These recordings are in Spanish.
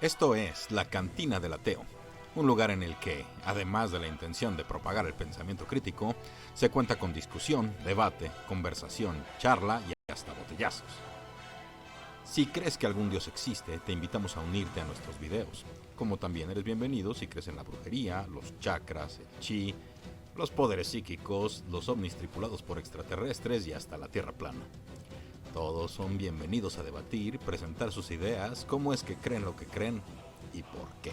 Esto es La Cantina del Ateo, un lugar en el que, además de la intención de propagar el pensamiento crítico, se cuenta con discusión, debate, conversación, charla y hasta botellazos. Si crees que algún dios existe, te invitamos a unirte a nuestros videos, como también eres bienvenido si crees en la brujería, los chakras, el chi, los poderes psíquicos, los ovnis tripulados por extraterrestres y hasta la Tierra plana. Todos son bienvenidos a debatir, presentar sus ideas, cómo es que creen lo que creen y por qué.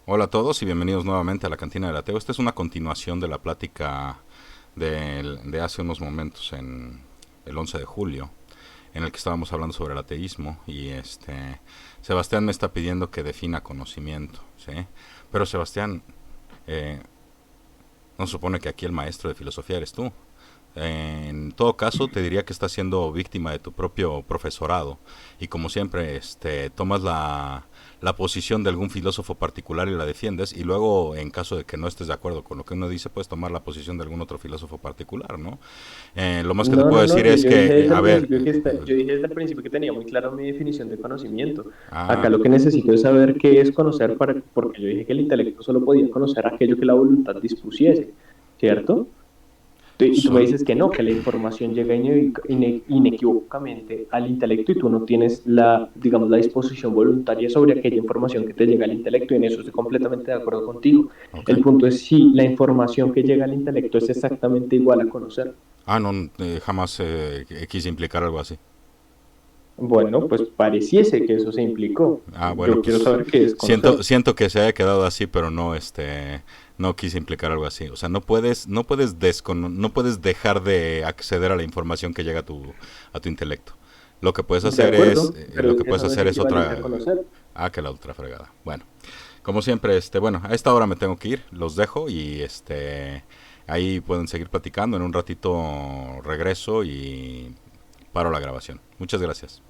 Hola a todos y bienvenidos nuevamente a la Cantina del Ateo. Esta es una continuación de la plática de hace unos momentos, en el 11 de julio, en el que estábamos hablando sobre el ateísmo y Sebastián me está pidiendo que defina conocimiento, ¿sí? Pero Sebastián, eh, no se supone que aquí el maestro de filosofía eres tú. En todo caso, te diría que estás siendo víctima de tu propio profesorado y como siempre, tomas la posición de algún filósofo particular y la defiendes y luego, en caso de que no estés de acuerdo con lo que uno dice, puedes tomar la posición de algún otro filósofo particular, ¿no? Lo más que te No, puedo no, no, decir yo es dije que, desde a el ver, principio yo dije desde el principio que tenía muy clara mi definición de conocimiento. ah, Acá lo que necesito es saber qué es conocer porque yo dije que el intelecto solo podía conocer aquello que la voluntad dispusiese, ¿cierto? Y tú me sol, dices que no, que la información llega inequívocamente al intelecto y tú no tienes digamos, la disposición voluntaria sobre aquella información que te llega al intelecto y en eso estoy completamente de acuerdo contigo. ok. El punto es si la información que llega al intelecto es exactamente igual a conocer. No, jamás quise implicar algo así. Bueno, pues pareciese que eso se implicó. Bueno, Yo quiero pues saber qué es siento, conocer. siento que se haya quedado así, pero no, no quise implicar algo así. O sea, no puedes dejar de acceder a la información que llega a tu intelecto. De acuerdo, pero Lo que puedes eso no es hacer es equivalente a otra, conocer. que la otra fregada. Bueno, como siempre, bueno, a esta hora me tengo que ir, los dejo y ahí pueden seguir platicando. En un ratito regreso y paro la grabación. Muchas gracias.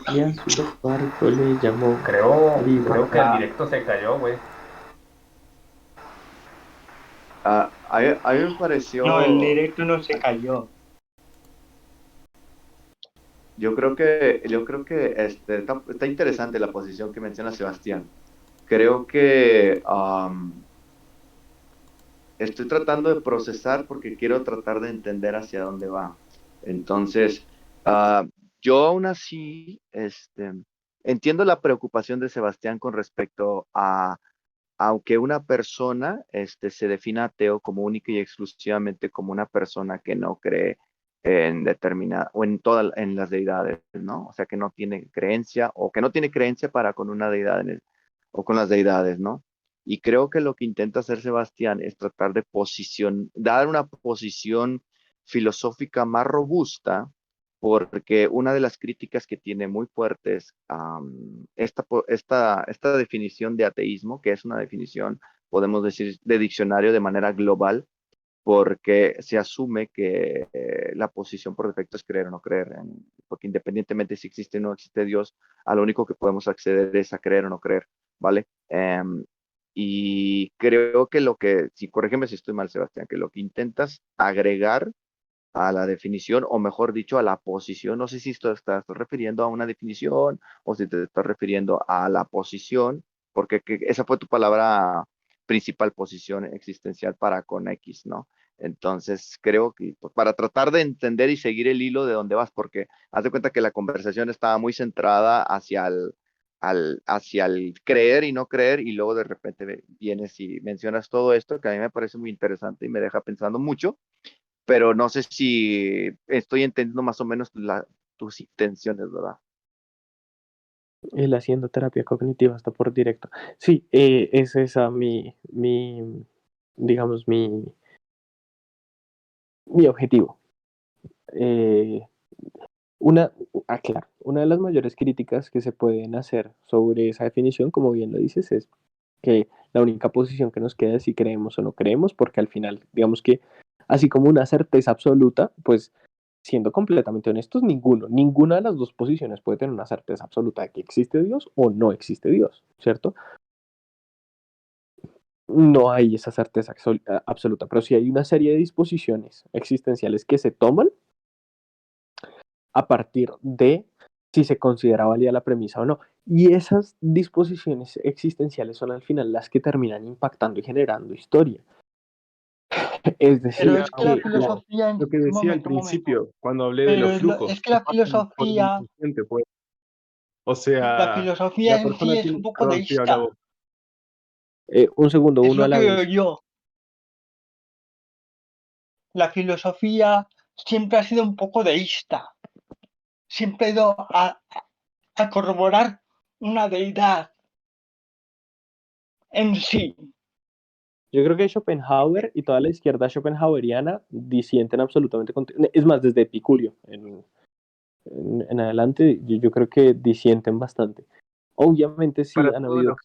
Y a su cuarto le llamó Creo que el Vivaca. directo se cayó, güey. A mí me No, el pareció, directo no se cayó. yo creo que está interesante la posición que menciona Sebastián. Creo que estoy tratando de procesar porque quiero tratar de entender hacia dónde va. Entonces, ah, yo aún así, entiendo la preocupación de Sebastián con respecto a, aunque una persona, se defina ateo como única y exclusivamente como una persona que no cree en determinada o en las deidades, ¿no? O sea, que no tiene creencia o que no tiene creencia para con una deidad o con las deidades, ¿no? Y creo que lo que intenta hacer Sebastián es tratar de dar una posición filosófica más robusta, porque una de las críticas que tiene muy fuertes esta definición de ateísmo, que es una definición, podemos decir, de diccionario de manera global, porque se asume que la posición por defecto es creer o no creer, porque independientemente si existe o no existe Dios, a lo único que podemos acceder es a creer o no creer, ¿vale? Y creo que si corrígeme si estoy mal, Sebastián, que lo que intentas agregar a la definición, o mejor dicho, a la posición. No sé si esto estás refiriendo a una definición o si te estás refiriendo a la posición, porque esa fue tu palabra principal, posición existencial para con X, ¿no? Entonces, creo que pues, para tratar de entender y seguir el hilo de dónde vas, porque haz de cuenta que la conversación estaba muy centrada hacia el creer y no creer, y luego de repente vienes y mencionas todo esto, que a mí me parece muy interesante y me deja pensando mucho, pero no sé si estoy entendiendo más o menos tus intenciones, ¿verdad? Él haciendo terapia cognitiva hasta por directo. Sí, es esa digamos, mi objetivo. Eh, claro, una de las mayores críticas que se pueden hacer sobre esa definición, como bien lo dices, es que la única posición que nos queda es si creemos o no creemos, porque al final, digamos que así como una certeza absoluta, pues siendo completamente honestos, ninguna de las dos posiciones puede tener una certeza absoluta de que existe Dios o no existe Dios, ¿cierto? No hay esa certeza absoluta, pero sí hay una serie de disposiciones existenciales que se toman a partir de si se considera válida la premisa o no. Y esas disposiciones existenciales son al final las que terminan impactando y generando historia. Es Pero decir, es que la que filosofía, Lo que un decía al momento, un momento. principio, cuando hablé de Pero los flujos, es que la pasan por el filosofía, inconsciente, pues. O la sea, filosofía la en sí persona es un tiene... poco Perdón, sí, habla deísta. vos. un segundo, Es uno a lo la que veo vez. yo. La filosofía siempre ha sido un poco deísta. Siempre ha ido a corroborar una deidad en sí. Yo creo que Schopenhauer y toda la izquierda schopenhaueriana disienten absolutamente. Es más, desde Epicurio en adelante, yo creo que disienten bastante. Obviamente sí Para todos los...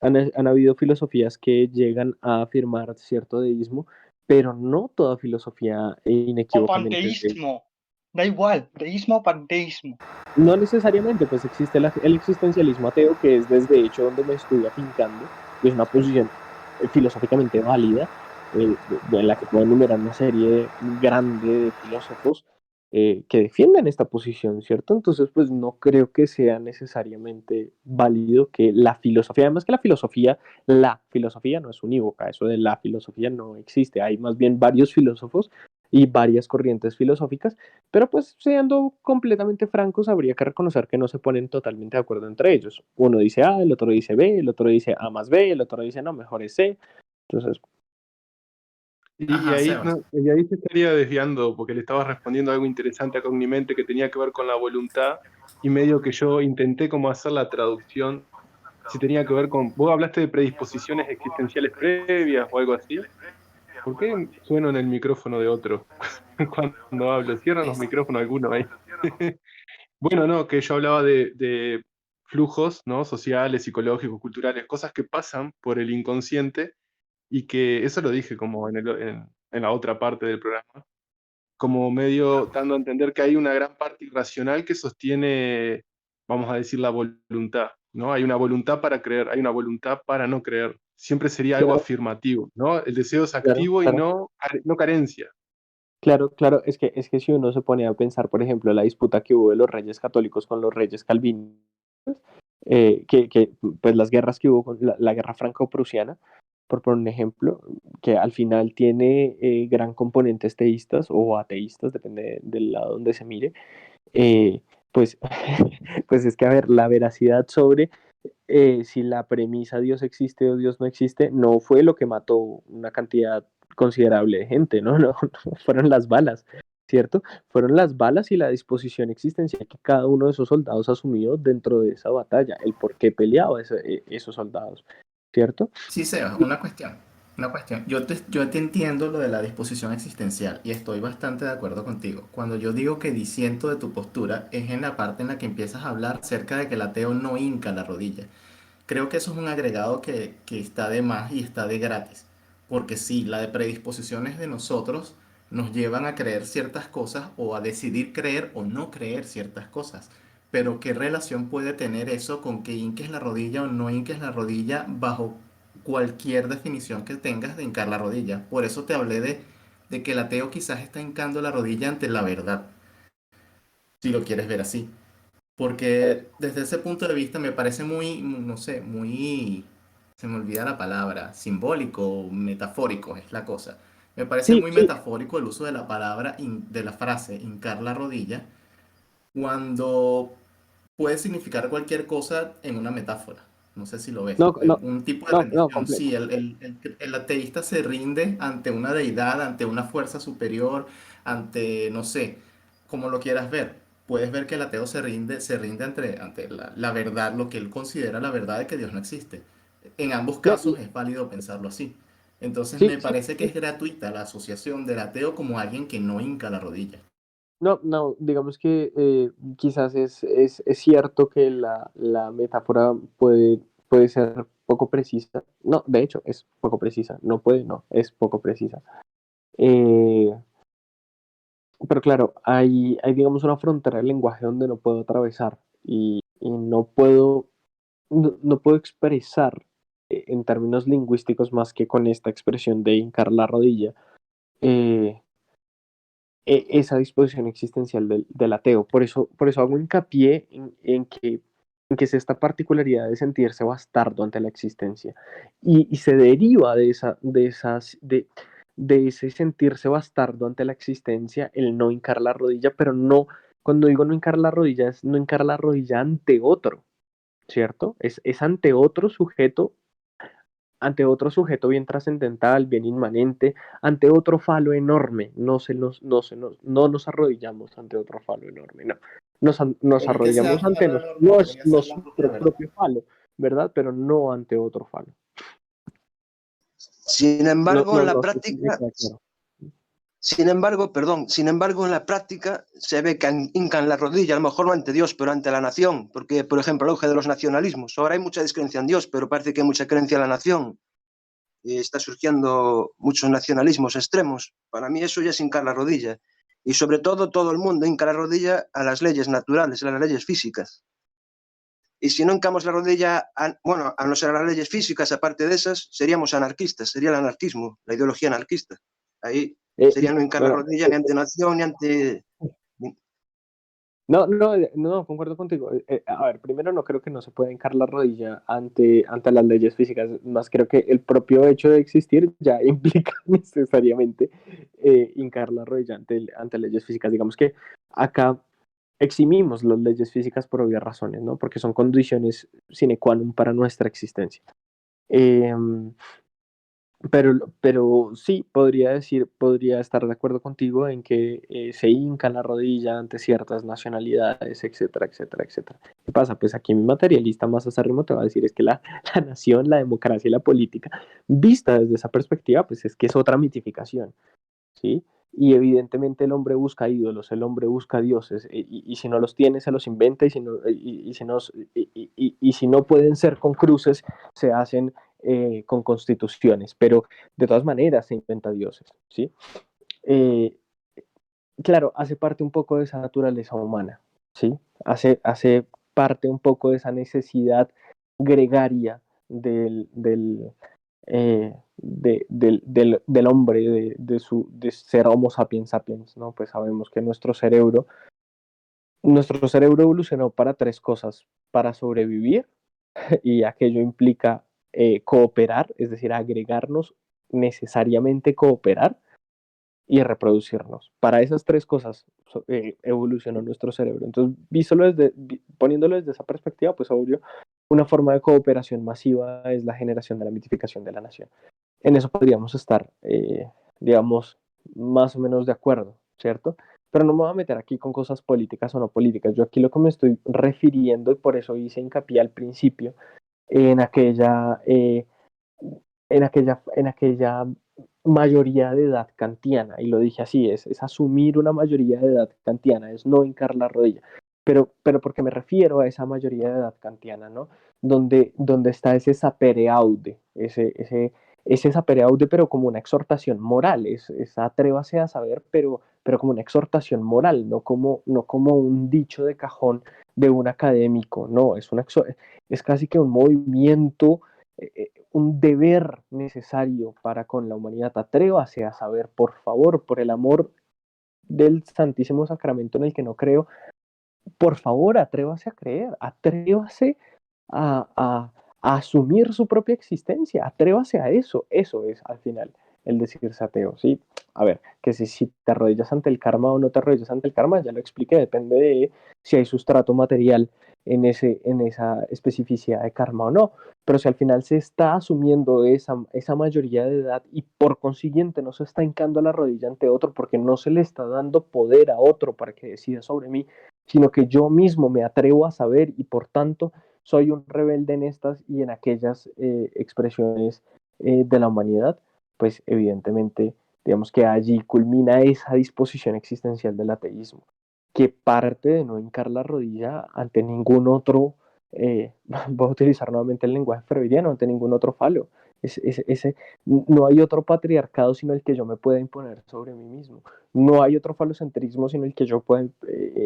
han habido filosofías que llegan a afirmar cierto deísmo, pero no toda filosofía O inequívocamente es deísmo. panteísmo. Da igual, deísmo o panteísmo. No necesariamente, pues existe el existencialismo ateo, que es desde hecho donde me estoy afincando, y es una posición filosóficamente válida, en la que puedo enumerar una serie grande de filósofos que defienden esta posición, ¿cierto? Entonces, pues no creo que sea necesariamente válido que la filosofía, además que la filosofía no es unívoca, eso de la filosofía no existe, hay más bien varios filósofos y varias corrientes filosóficas, pero pues siendo completamente francos, habría que reconocer que no se ponen totalmente de acuerdo entre ellos. Uno dice A, el otro dice B, el otro dice A más B, el otro dice no, mejor es C. Entonces, Y Ajá, ahí, Sebas. no, y ahí se estaría desviando, porque le estabas respondiendo algo interesante a Cognimente que tenía que ver con la voluntad, y medio que yo intenté como hacer la traducción, si tenía que ver con... Vos hablaste de predisposiciones existenciales previas o algo así. ¿Por qué sueno en el micrófono de otro cuando hablo? Cierran los micrófonos algunos ahí. Bueno, no, que yo hablaba de flujos, ¿no? Sociales, psicológicos, culturales, cosas que pasan por el inconsciente y que eso lo dije como en la otra parte del programa, como medio dando a entender que hay una gran parte irracional que sostiene, vamos a decir, la voluntad, ¿no? Hay una voluntad para creer, hay una voluntad para no creer. Siempre sería algo claro, afirmativo, ¿no? El deseo es claro, activo y claro. no carencia. Claro, claro, es que si uno se pone a pensar, por ejemplo, la disputa que hubo de los reyes católicos con los reyes calvinistas, pues las guerras que hubo con la guerra franco-prusiana, por poner un ejemplo, que al final tiene gran componentes teístas o ateístas, depende del lado donde se mire, eh, pues, pues es que, a ver, la veracidad sobre si la premisa Dios existe o Dios no existe, no fue lo que mató una cantidad considerable de gente, ¿no? No, no fueron las balas, ¿cierto? Fueron las balas y la disposición existencial que cada uno de esos soldados asumió dentro de esa batalla, el por qué peleaba esos soldados, ¿cierto? Sí, Sebas, una cuestión. Una cuestión. Yo te entiendo lo de la disposición existencial y estoy bastante de acuerdo contigo. Cuando yo digo que disiento de tu postura es en la parte en la que empiezas a hablar acerca de que el ateo no hinca la rodilla. Creo que eso es un agregado que está de más y está de gratis. Porque sí, la de predisposiciones de nosotros nos llevan a creer ciertas cosas o a decidir creer o no creer ciertas cosas. Pero ¿qué relación puede tener eso con que hinques la rodilla o no hinques la rodilla bajo cualquier definición que tengas de hincar la rodilla? Por eso te hablé de que el ateo quizás está hincando la rodilla ante la verdad, si lo quieres ver así. Porque desde ese punto de vista me parece muy, no sé, muy, se me olvida la palabra, simbólico, metafórico es la cosa. Me parece Sí, muy sí, metafórico el uso de la palabra, de la frase hincar la rodilla, cuando puede significar cualquier cosa en una metáfora. No sé si lo ves. no, no, Un tipo de no, no, rendición. Sí, el ateísta se rinde ante una deidad, ante una fuerza superior, ante, no sé, como lo quieras ver. Puedes ver que el ateo se rinde ante la verdad, lo que él considera la verdad de que Dios no existe. En ambos no, casos es válido pensarlo así. Entonces sí, me sí, parece que es gratuita la asociación del ateo como alguien que no hinca la rodilla. no, no, digamos que quizás es cierto que la metáfora puede ser poco precisa. No, de hecho, es poco precisa. No puede, no, es poco precisa. Eh, pero claro, hay digamos una frontera del lenguaje donde no puedo atravesar y no puedo expresar en términos lingüísticos más que con esta expresión de hincar la rodilla, eh, esa disposición existencial del ateo. Por eso hago hincapié en que es esta particularidad de sentirse bastardo ante la existencia. Y se deriva de ese sentirse bastardo ante la existencia, el no hincar la rodilla, pero no, cuando digo no hincar la rodilla, es no hincar la rodilla ante otro, ¿cierto? Es ante otro sujeto bien trascendental, bien inmanente, ante otro falo enorme. No nos arrodillamos ante otro falo enorme, no. Nos Pero es que sea arrodillamos ante falo enorme, podría ser la nuestro Tierra. propio falo, ¿verdad? Pero no ante otro falo. Sin No, embargo, no, en la no sé si me práctica, queda claro. sin embargo, en la práctica se ve que hincan la rodilla, a lo mejor no ante Dios, pero ante la nación, porque, por ejemplo, el auge de los nacionalismos. Ahora hay mucha descreencia en Dios, pero parece que hay mucha creencia en la nación. Y está surgiendo muchos nacionalismos extremos. Para mí eso ya es hincar la rodilla. Y sobre todo el mundo hinca la rodilla a las leyes naturales, a las leyes físicas. Y si no hincamos la rodilla, bueno, a no ser a las leyes físicas, aparte de esas, seríamos anarquistas, sería el anarquismo, la ideología anarquista. Ahí sería no hincar la Bueno, rodilla ni ante nación, ni ante... no, concuerdo contigo. A ver, primero no creo que no se pueda hincar la rodilla ante las leyes físicas, más creo que el propio hecho de existir ya implica necesariamente hincar la rodilla ante leyes físicas. Digamos que acá eximimos las leyes físicas por obvias razones, ¿no? Porque son condiciones sine qua non para nuestra existencia. Eh, pero sí, podría estar de acuerdo contigo en que se hinca la rodilla ante ciertas nacionalidades, etcétera, etcétera, etcétera. ¿Qué pasa? Pues aquí mi materialista más acérrimo te va a decir es que la nación, la democracia y la política, vista desde esa perspectiva, pues es que es otra mitificación, ¿sí? Y evidentemente el hombre busca ídolos, el hombre busca dioses, y si no los tiene, se los inventa, y si no pueden ser con cruces, se hacen con constituciones, pero de todas maneras se inventa dioses, ¿sí? Eh, claro, hace parte un poco de esa naturaleza humana, ¿sí? Hace parte un poco de esa necesidad gregaria del hombre, de ser Homo sapiens sapiens, ¿no? Pues sabemos que nuestro cerebro evolucionó para tres cosas: para sobrevivir, y aquello implica cooperar, es decir, agregarnos, necesariamente cooperar, y reproducirnos. Para esas tres cosas evolucionó nuestro cerebro. Entonces, poniéndolo desde esa perspectiva, pues obvio, una forma de cooperación masiva es la generación de la mitificación de la nación. En eso podríamos estar, digamos, más o menos de acuerdo, ¿cierto? Pero no me voy a meter aquí con cosas políticas o no políticas. Yo aquí lo que me estoy refiriendo, y por eso hice hincapié al principio, en aquella, eh, en aquella mayoría de edad kantiana, y lo dije así, es asumir una mayoría de edad kantiana, es no hincar la rodilla, pero porque me refiero a esa mayoría de edad kantiana, ¿no? Donde está ese sapere aude, ese sapere aude, pero como una exhortación moral, es atrévase a saber, pero como una exhortación moral, no como un dicho de cajón de un académico, no, es casi que un movimiento, un deber necesario para con la humanidad. Atrévase a saber, por favor, por el amor del Santísimo Sacramento en el que no creo, por favor, atrévase a creer, atrévase a asumir su propia existencia, atrévase a eso es al final el decirse ateo, ¿sí? A ver, que si te arrodillas ante el karma o no te arrodillas ante el karma, ya lo expliqué, depende de si hay sustrato material en esa especificidad de karma o no, pero si al final se está asumiendo esa mayoría de edad y por consiguiente no se está hincando la rodilla ante otro porque no se le está dando poder a otro para que decida sobre mí, sino que yo mismo me atrevo a saber y por tanto soy un rebelde en estas y en aquellas expresiones de la humanidad, pues evidentemente, digamos que allí culmina esa disposición existencial del ateísmo, que parte de no hincar la rodilla ante ningún otro, voy a utilizar nuevamente el lenguaje freudiano, ante ningún otro falo, No hay otro patriarcado sino el que yo me pueda imponer sobre mí mismo. No hay otro falocentrismo sino el que yo pueda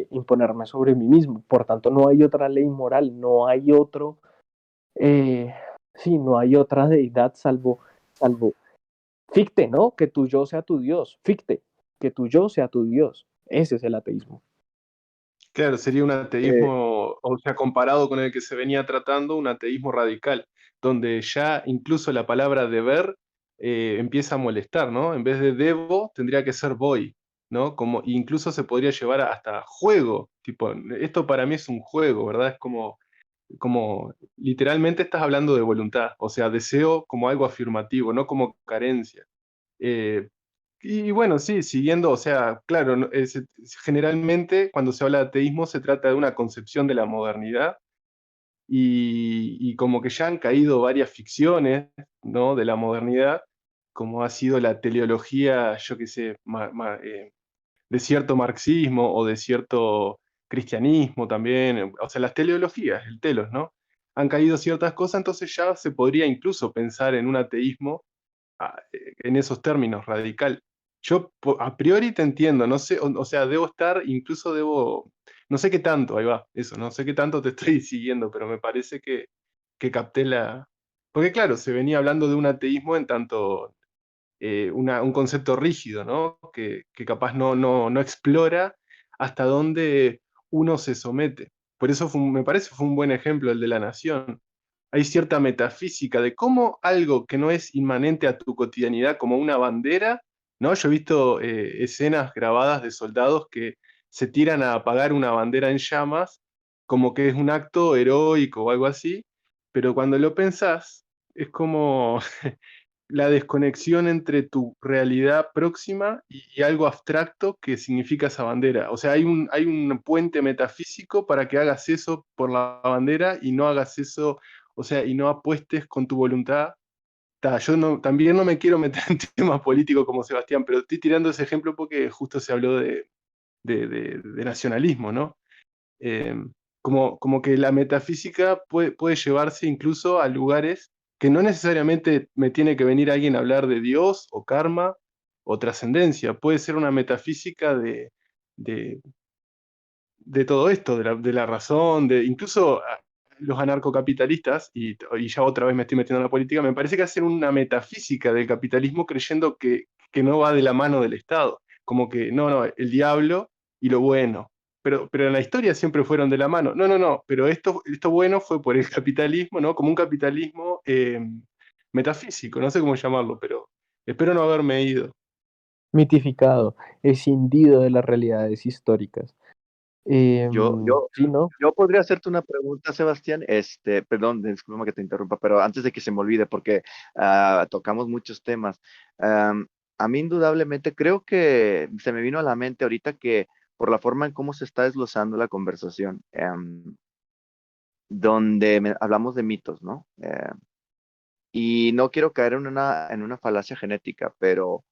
imponerme sobre mí mismo. Por tanto, no hay otra ley moral, no hay otro, eh, sí, no hay otra deidad salvo ficte, ¿no? Que tu yo sea tu Dios, ficte, que tu yo sea tu Dios. Ese es el ateísmo. Claro, sería un Eh, ateísmo, o sea, comparado con el que se venía tratando, un ateísmo radical, donde ya incluso la palabra deber empieza a molestar, ¿no? En vez de debo, tendría que ser voy, ¿no? Como, incluso se podría llevar hasta juego, tipo, esto para mí es un juego, ¿verdad? Es como literalmente estás hablando de voluntad, o sea, deseo como algo afirmativo, no como carencia. Eh, y bueno, sí, siguiendo, o sea, claro, generalmente cuando se habla de ateísmo se trata de una concepción de la modernidad y como que ya han caído varias ficciones, ¿no? De la modernidad, como ha sido la teleología, yo qué sé, de cierto marxismo o de cierto cristianismo también, o sea, las teleologías, el telos, ¿no? Han caído ciertas cosas, entonces ya se podría incluso pensar en un ateísmo en esos términos, radical. Yo a priori te entiendo, no sé, o sea, debo estar, incluso debo, no sé qué tanto, ahí va, eso, no sé qué tanto te estoy siguiendo, pero me parece que capté la... Porque claro, se venía hablando de un ateísmo en tanto un concepto rígido, ¿no? Que capaz no explora hasta dónde uno se somete. Por eso me parece fue un buen ejemplo el de la nación. Hay cierta metafísica de cómo algo que no es inmanente a tu cotidianidad, como una bandera, ¿no? Yo he visto escenas grabadas de soldados que se tiran a apagar una bandera en llamas, como que es un acto heroico o algo así, pero cuando lo pensás, es como la desconexión entre tu realidad próxima y algo abstracto que significa esa bandera. O sea, hay un puente metafísico para que hagas eso por la bandera y no hagas eso, o sea, y no apuestes con tu voluntad. Yo también no me quiero meter en temas políticos como Sebastián, pero estoy tirando ese ejemplo porque justo se habló de nacionalismo, ¿no? Eh, como que la metafísica puede llevarse incluso a lugares que no necesariamente me tiene que venir alguien a hablar de Dios o karma o trascendencia. Puede ser una metafísica de, de todo esto, de la razón, incluso los anarcocapitalistas, y ya otra vez me estoy metiendo en la política, me parece que hacen una metafísica del capitalismo creyendo que no va de la mano del Estado, como que no, el diablo y lo bueno. Pero en la historia siempre fueron de la mano. No, pero esto bueno fue por el capitalismo, ¿no? Como un capitalismo metafísico, no sé cómo llamarlo, pero espero no haberme ido. Mitificado, escindido de las realidades históricas. yo, yo, Sí, ¿no? yo podría hacerte una pregunta, Sebastián. Perdón, disculpa que te interrumpa, pero antes de que se me olvide, porque tocamos muchos temas. A mí indudablemente creo que se me vino a la mente ahorita que por la forma en cómo se está desglosando la conversación, donde hablamos de mitos, ¿no? Y no quiero caer en una falacia genética, pero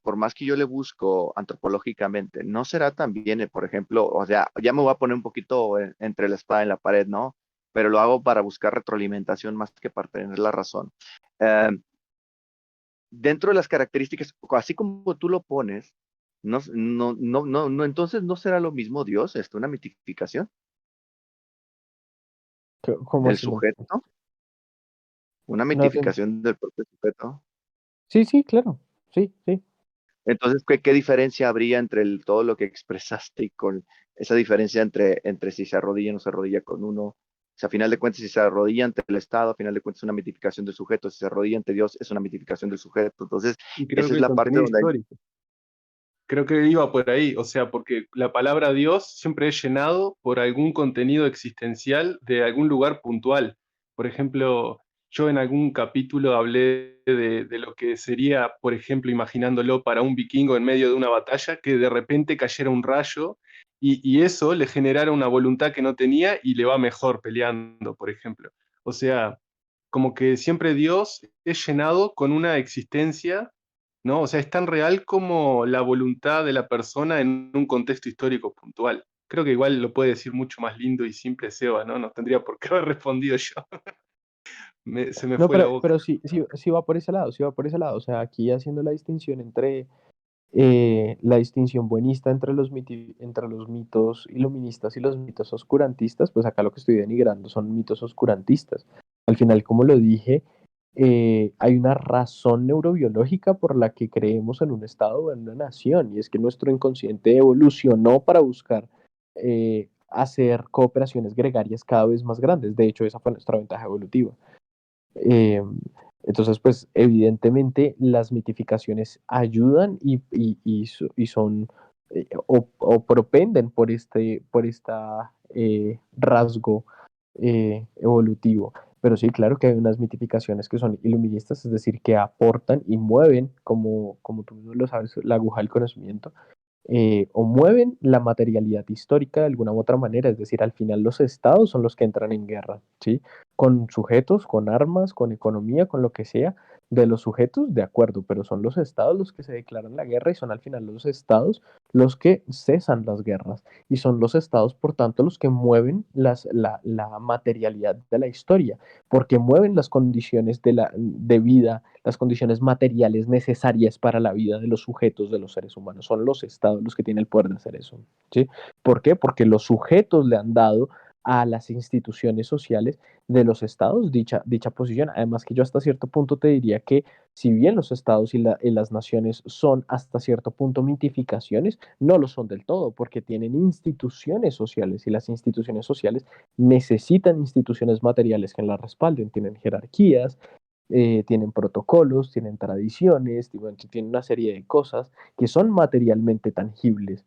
por más que yo le busco antropológicamente, ¿no será también, por ejemplo, o sea, ya me voy a poner un poquito entre la espada y la pared, ¿no? Pero lo hago para buscar retroalimentación más que para tener la razón. Eh, Dentro de las características, así como tú lo pones, no, entonces no será lo mismo Dios, una mitificación ¿Cómo del así? No, sujeto, una no te- mitificación del propio sujeto. Sí, sí, claro. Sí, sí. Entonces, ¿qué diferencia habría entre todo lo que expresaste y con esa diferencia entre si se arrodilla o no se arrodilla con uno? O sea, a final de cuentas, si se arrodilla ante el Estado, a final de cuentas es una mitificación del sujeto, si se arrodilla ante Dios, es una mitificación del sujeto. Entonces, Y creo esa que es el la parte contenido donde hay... histórico. Creo que iba por ahí, o sea, porque la palabra Dios siempre es llenado por algún contenido existencial de algún lugar puntual. Por ejemplo, yo en algún capítulo hablé de lo que sería, por ejemplo, imaginándolo para un vikingo en medio de una batalla, que de repente cayera un rayo y eso le generara una voluntad que no tenía y le va mejor peleando, por ejemplo. O sea, como que siempre Dios es llenado con una existencia, ¿no? O sea, es tan real como la voluntad de la persona en un contexto histórico puntual. Creo que igual lo puede decir mucho más lindo y simple Seba, ¿no? No tendría por qué haber respondido yo. Se me No, fue la boca. pero sí va por ese lado, sí va por ese lado. O sea, aquí haciendo la distinción entre la distinción buenista entre entre los mitos iluministas y los mitos oscurantistas, pues acá lo que estoy denigrando son mitos oscurantistas. Al final, como lo dije, hay una razón neurobiológica por la que creemos en un estado o en una nación, y es que nuestro inconsciente evolucionó para buscar hacer cooperaciones gregarias cada vez más grandes. De hecho, esa fue nuestra ventaja evolutiva. Eh, entonces, pues evidentemente las mitificaciones ayudan y son o propenden por esta rasgo evolutivo. Pero sí, claro que hay unas mitificaciones que son iluministas, es decir, que aportan y mueven, como tú mismo lo sabes, la aguja del conocimiento, o mueven la materialidad histórica de alguna u otra manera, es decir, al final los estados son los que entran en guerra, ¿sí? Con sujetos, con armas, con economía, con lo que sea, de los sujetos, de acuerdo, pero son los estados los que se declaran la guerra y son al final los estados los que cesan las guerras y son los estados, por tanto, los que mueven la materialidad de la historia, porque mueven las condiciones de vida, las condiciones materiales necesarias para la vida de los sujetos de los seres humanos. Son los estados los que tienen el poder de hacer eso, ¿sí? ¿Por qué? Porque los sujetos le han dado a las instituciones sociales de los estados dicha posición. Además que yo hasta cierto punto te diría que si bien los estados y las naciones son hasta cierto punto mitificaciones, no lo son del todo, porque tienen instituciones sociales y las instituciones sociales necesitan instituciones materiales que las respalden, tienen jerarquías, tienen protocolos, tienen tradiciones, tienen una serie de cosas que son materialmente tangibles.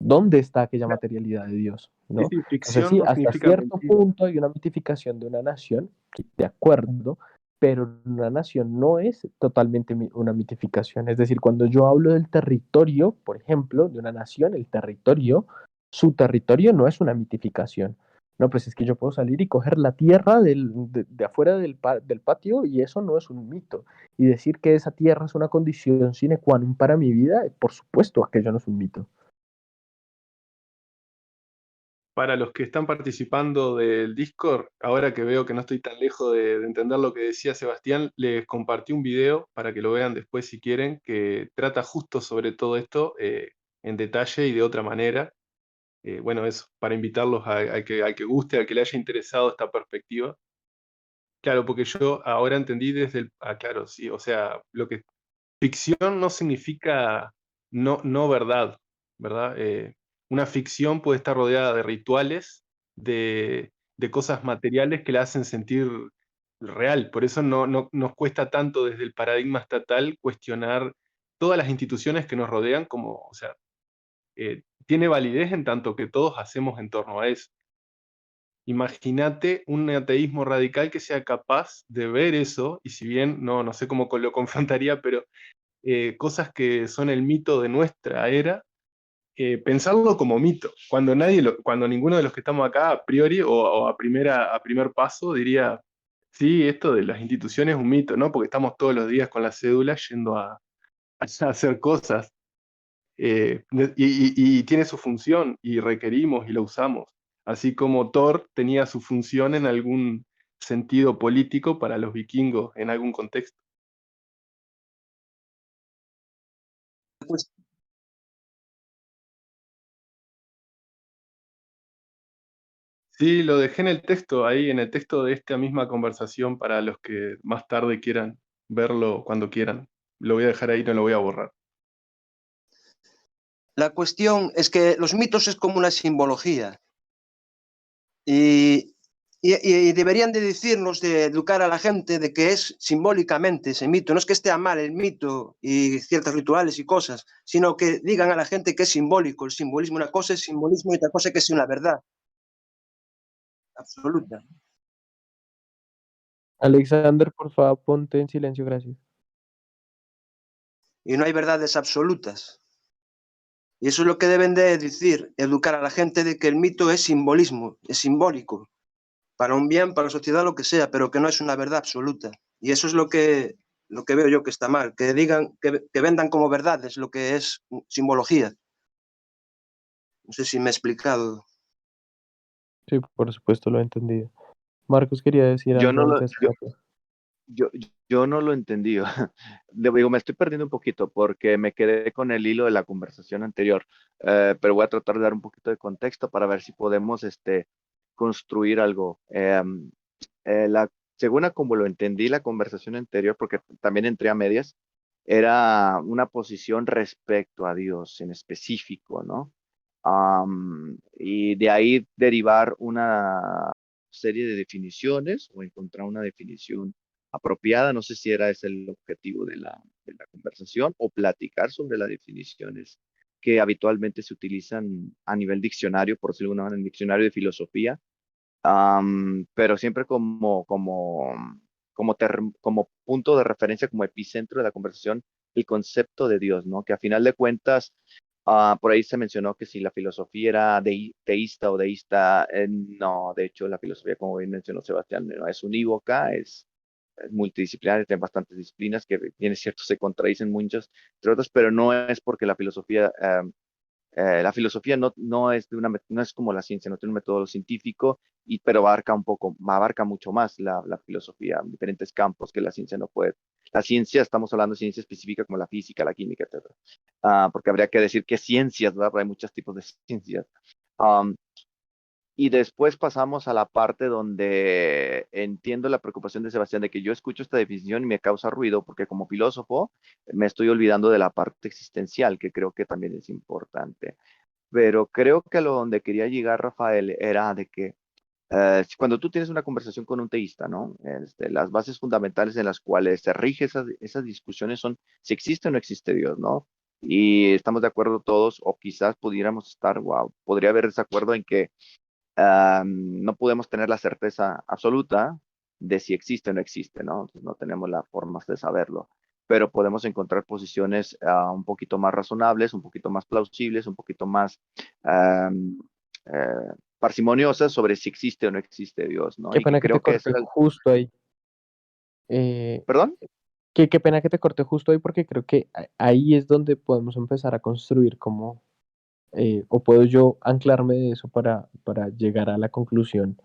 ¿Dónde está aquella materialidad de Dios? Sí, ¿No? sí, Entonces ficción sí, no hasta significa cierto mentira. punto hay una mitificación de una nación, sí, de acuerdo, pero una nación no es totalmente una mitificación. Es decir, cuando yo hablo del territorio, por ejemplo, de una nación, el territorio, su territorio no es una mitificación. No, pues es que yo puedo salir y coger la tierra de afuera del patio y eso no es un mito. Y decir que esa tierra es una condición sine qua non para mi vida, por supuesto, aquello no es un mito. Para los que están participando del Discord, ahora que veo que no estoy tan lejos de entender lo que decía Sebastián, les compartí un video para que lo vean después si quieren, que trata justo sobre todo esto en detalle y de otra manera. Bueno, eso, para invitarlos a que guste, a que le haya interesado esta perspectiva. Claro, porque yo ahora entendí desde el... Ah, claro, sí, o sea, lo que ficción no significa no verdad, ¿verdad? Una ficción puede estar rodeada de rituales, de cosas materiales que la hacen sentir real. Por eso no nos cuesta tanto desde el paradigma estatal cuestionar todas las instituciones que nos rodean como, o sea, tiene validez en tanto que todos hacemos en torno a eso. Imagínate un ateísmo radical que sea capaz de ver eso, y si bien no sé cómo lo confrontaría, pero cosas que son el mito de nuestra era, pensarlo como mito, cuando cuando ninguno de los que estamos acá a priori o a primer paso diría, sí, esto de las instituciones es un mito, ¿no? Porque estamos todos los días con la cédula yendo a hacer cosas, y tiene su función y requerimos y lo usamos, así como Thor tenía su función en algún sentido político para los vikingos en algún contexto. Pues, Sí, lo dejé en el texto, ahí en el texto de esta misma conversación para los que más tarde quieran verlo cuando quieran. Lo voy a dejar ahí, no lo voy a borrar. la cuestión es que los mitos es como una simbología y, y deberían de decirnos, de educar a la gente de que es simbólicamente ese mito. No es que esté mal el mito y ciertos rituales y cosas, sino que digan a la gente que es simbólico. El simbolismo, una cosa es simbolismo y otra cosa es que es una verdad absoluta. Alexander, por favor, ponte en silencio, gracias. Y no hay verdades absolutas. Y eso es lo que deben de decir, educar a la gente de que el mito es simbolismo, es simbólico, para un bien, para la sociedad, lo que sea, pero que no es una verdad absoluta. Y eso es lo que veo yo que está mal, que digan, que vendan como verdades lo que es simbología. No sé si me he explicado. Sí, por supuesto lo he entendido. Marcos quería decir Yo algo no lo, antes. yo, yo no lo entendí. Digo, me estoy perdiendo un poquito porque me quedé con el hilo de la conversación anterior, pero voy a tratar de dar un poquito de contexto para ver si podemos construir algo. Según a como lo entendí la conversación anterior, porque también entré a medias, era una posición respecto a Dios en específico, ¿no? Y de ahí derivar una serie de definiciones o encontrar una definición apropiada. No sé si era ese el objetivo de la conversación o platicar sobre las definiciones que habitualmente se utilizan a nivel diccionario, por decirlo de alguna manera, en diccionario de filosofía, pero siempre como punto de referencia, como epicentro de la conversación, el concepto de Dios, ¿no? Que a final de cuentas, por ahí se mencionó que si la filosofía era teísta o deísta, no, de hecho la filosofía, como bien mencionó Sebastián, no es unívoca, es multidisciplinaria, tiene bastantes disciplinas que bien es cierto, se contradicen muchas, entre otras, pero no es porque la filosofía no es no es como la ciencia, no tiene un método científico, pero abarca mucho más la filosofía, diferentes campos que la ciencia no puede. La ciencia, estamos hablando de ciencia específica como la física, la química, etcétera. Porque habría que decir qué ciencias, ¿verdad? Porque hay muchos tipos de ciencias. Um, y después pasamos a la parte donde entiendo la preocupación de Sebastián de que yo escucho esta definición y me causa ruido porque como filósofo me estoy olvidando de la parte existencial, que creo que también es importante. Pero creo que a lo donde quería llegar, Rafael, era de que cuando tú tienes una conversación con un teísta, ¿no? Las bases fundamentales en las cuales se rige esas discusiones son si existe o no existe Dios, ¿no? Y estamos de acuerdo todos, o quizás pudiéramos estar, wow, podría haber desacuerdo en que no podemos tener la certeza absoluta de si existe o no existe, ¿no? Entonces, no tenemos las formas de saberlo, pero podemos encontrar posiciones un poquito más razonables, un poquito más plausibles, un poquito más um, parsimoniosas sobre si existe o no existe Dios, ¿no? Qué Y que pena que te creo que eso corte era justo ahí. Eh, ¿Perdón? qué pena que te corte justo ahí porque creo que ahí es donde podemos empezar a construir como, o puedo yo anclarme de eso para llegar a la conclusión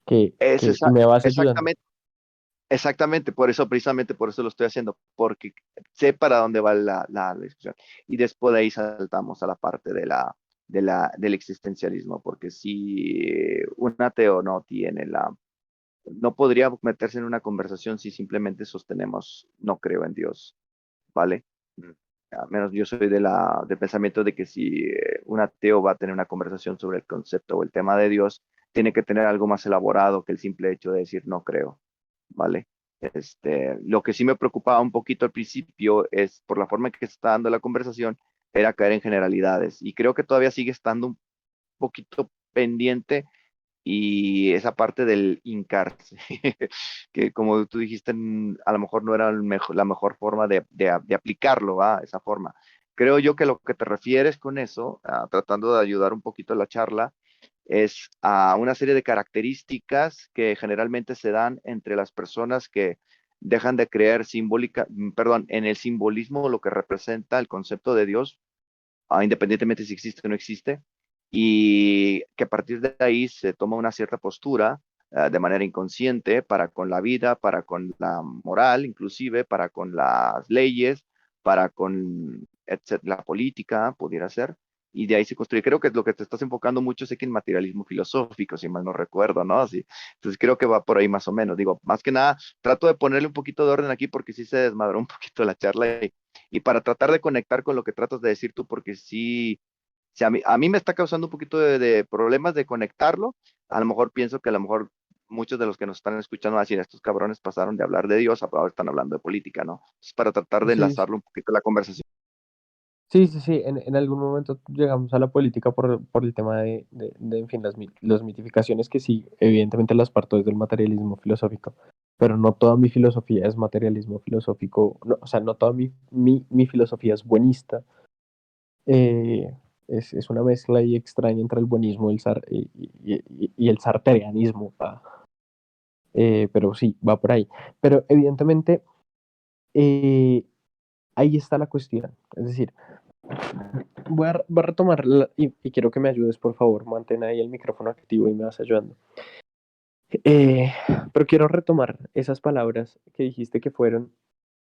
Es y me vas ayudando. exactamente. Exactamente, por eso, precisamente por eso lo estoy haciendo, porque sé para dónde va la discusión. Y después de ahí saltamos a la parte del existencialismo, porque si un ateo no podría meterse en una conversación si simplemente sostenemos, no creo en Dios, ¿vale? Mm. Al menos yo soy del pensamiento de que si un ateo va a tener una conversación sobre el concepto o el tema de Dios, tiene que tener algo más elaborado que el simple hecho de decir no creo. ¿Vale? Lo que sí me preocupaba un poquito al principio es por la forma en que se está dando la conversación, era caer en generalidades. Y creo que todavía sigue estando un poquito pendiente y esa parte del hincarse, que como tú dijiste, a lo mejor no era la mejor forma de aplicarlo, ¿va? Esa forma. Creo yo que lo que te refieres con eso, tratando de ayudar un poquito a la charla, es a una serie de características que generalmente se dan entre las personas que dejan de creer perdón, en el simbolismo, lo que representa el concepto de Dios, independientemente si existe o no existe, y que a partir de ahí se toma una cierta postura de manera inconsciente para con la vida, para con la moral, inclusive para con las leyes, para con la política, pudiera ser, y de ahí se construye. Creo que es lo que te estás enfocando mucho es que en materialismo filosófico, si mal no recuerdo, ¿no? Así, entonces creo que va por ahí más o menos. Digo, más que nada, trato de ponerle un poquito de orden aquí porque sí se desmadró un poquito la charla y para tratar de conectar con lo que tratas de decir tú, porque sí, si a mí me está causando un poquito de problemas de conectarlo, a lo mejor pienso que a lo mejor muchos de los que nos están escuchando van a decir, estos cabrones pasaron de hablar de Dios a ahora están hablando de política, ¿no? Es para tratar de Sí, enlazarlo un poquito a la conversación. sí. En algún momento llegamos a la política por el tema en fin, las mitificaciones que sí, evidentemente las parto desde el materialismo filosófico, pero no toda mi filosofía es materialismo filosófico, no, o sea, no toda mi filosofía es buenista, eh, es una mezcla ahí extraña entre el buenismo y el sarterianismo, pero sí, va por ahí. Pero evidentemente eh, ahí está la cuestión, es decir, voy a retomar y quiero que me ayudes, por favor. Mantén ahí el micrófono activo y me vas ayudando. Pero quiero retomar esas palabras que dijiste que fueron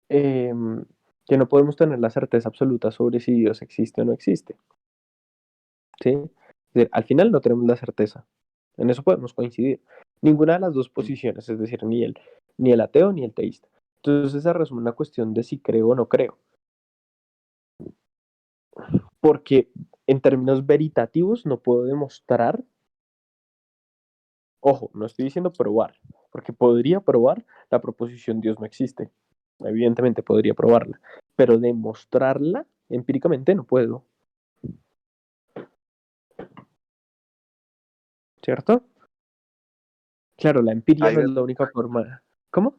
que no podemos tener la certeza absoluta sobre si Dios existe o no existe, ¿sí? Es decir, al final no tenemos la certeza, en eso podemos coincidir. Ninguna de las dos posiciones, es decir, ni el ateo ni el teísta. Entonces se resume una cuestión de si creo o no creo, porque en términos veritativos no puedo demostrar, ojo, no estoy diciendo probar, porque podría probar la proposición Dios no existe, evidentemente podría probarla, pero demostrarla empíricamente no puedo, ¿cierto? Claro, la empiria Ahí no es me- la única forma. ¿Cómo?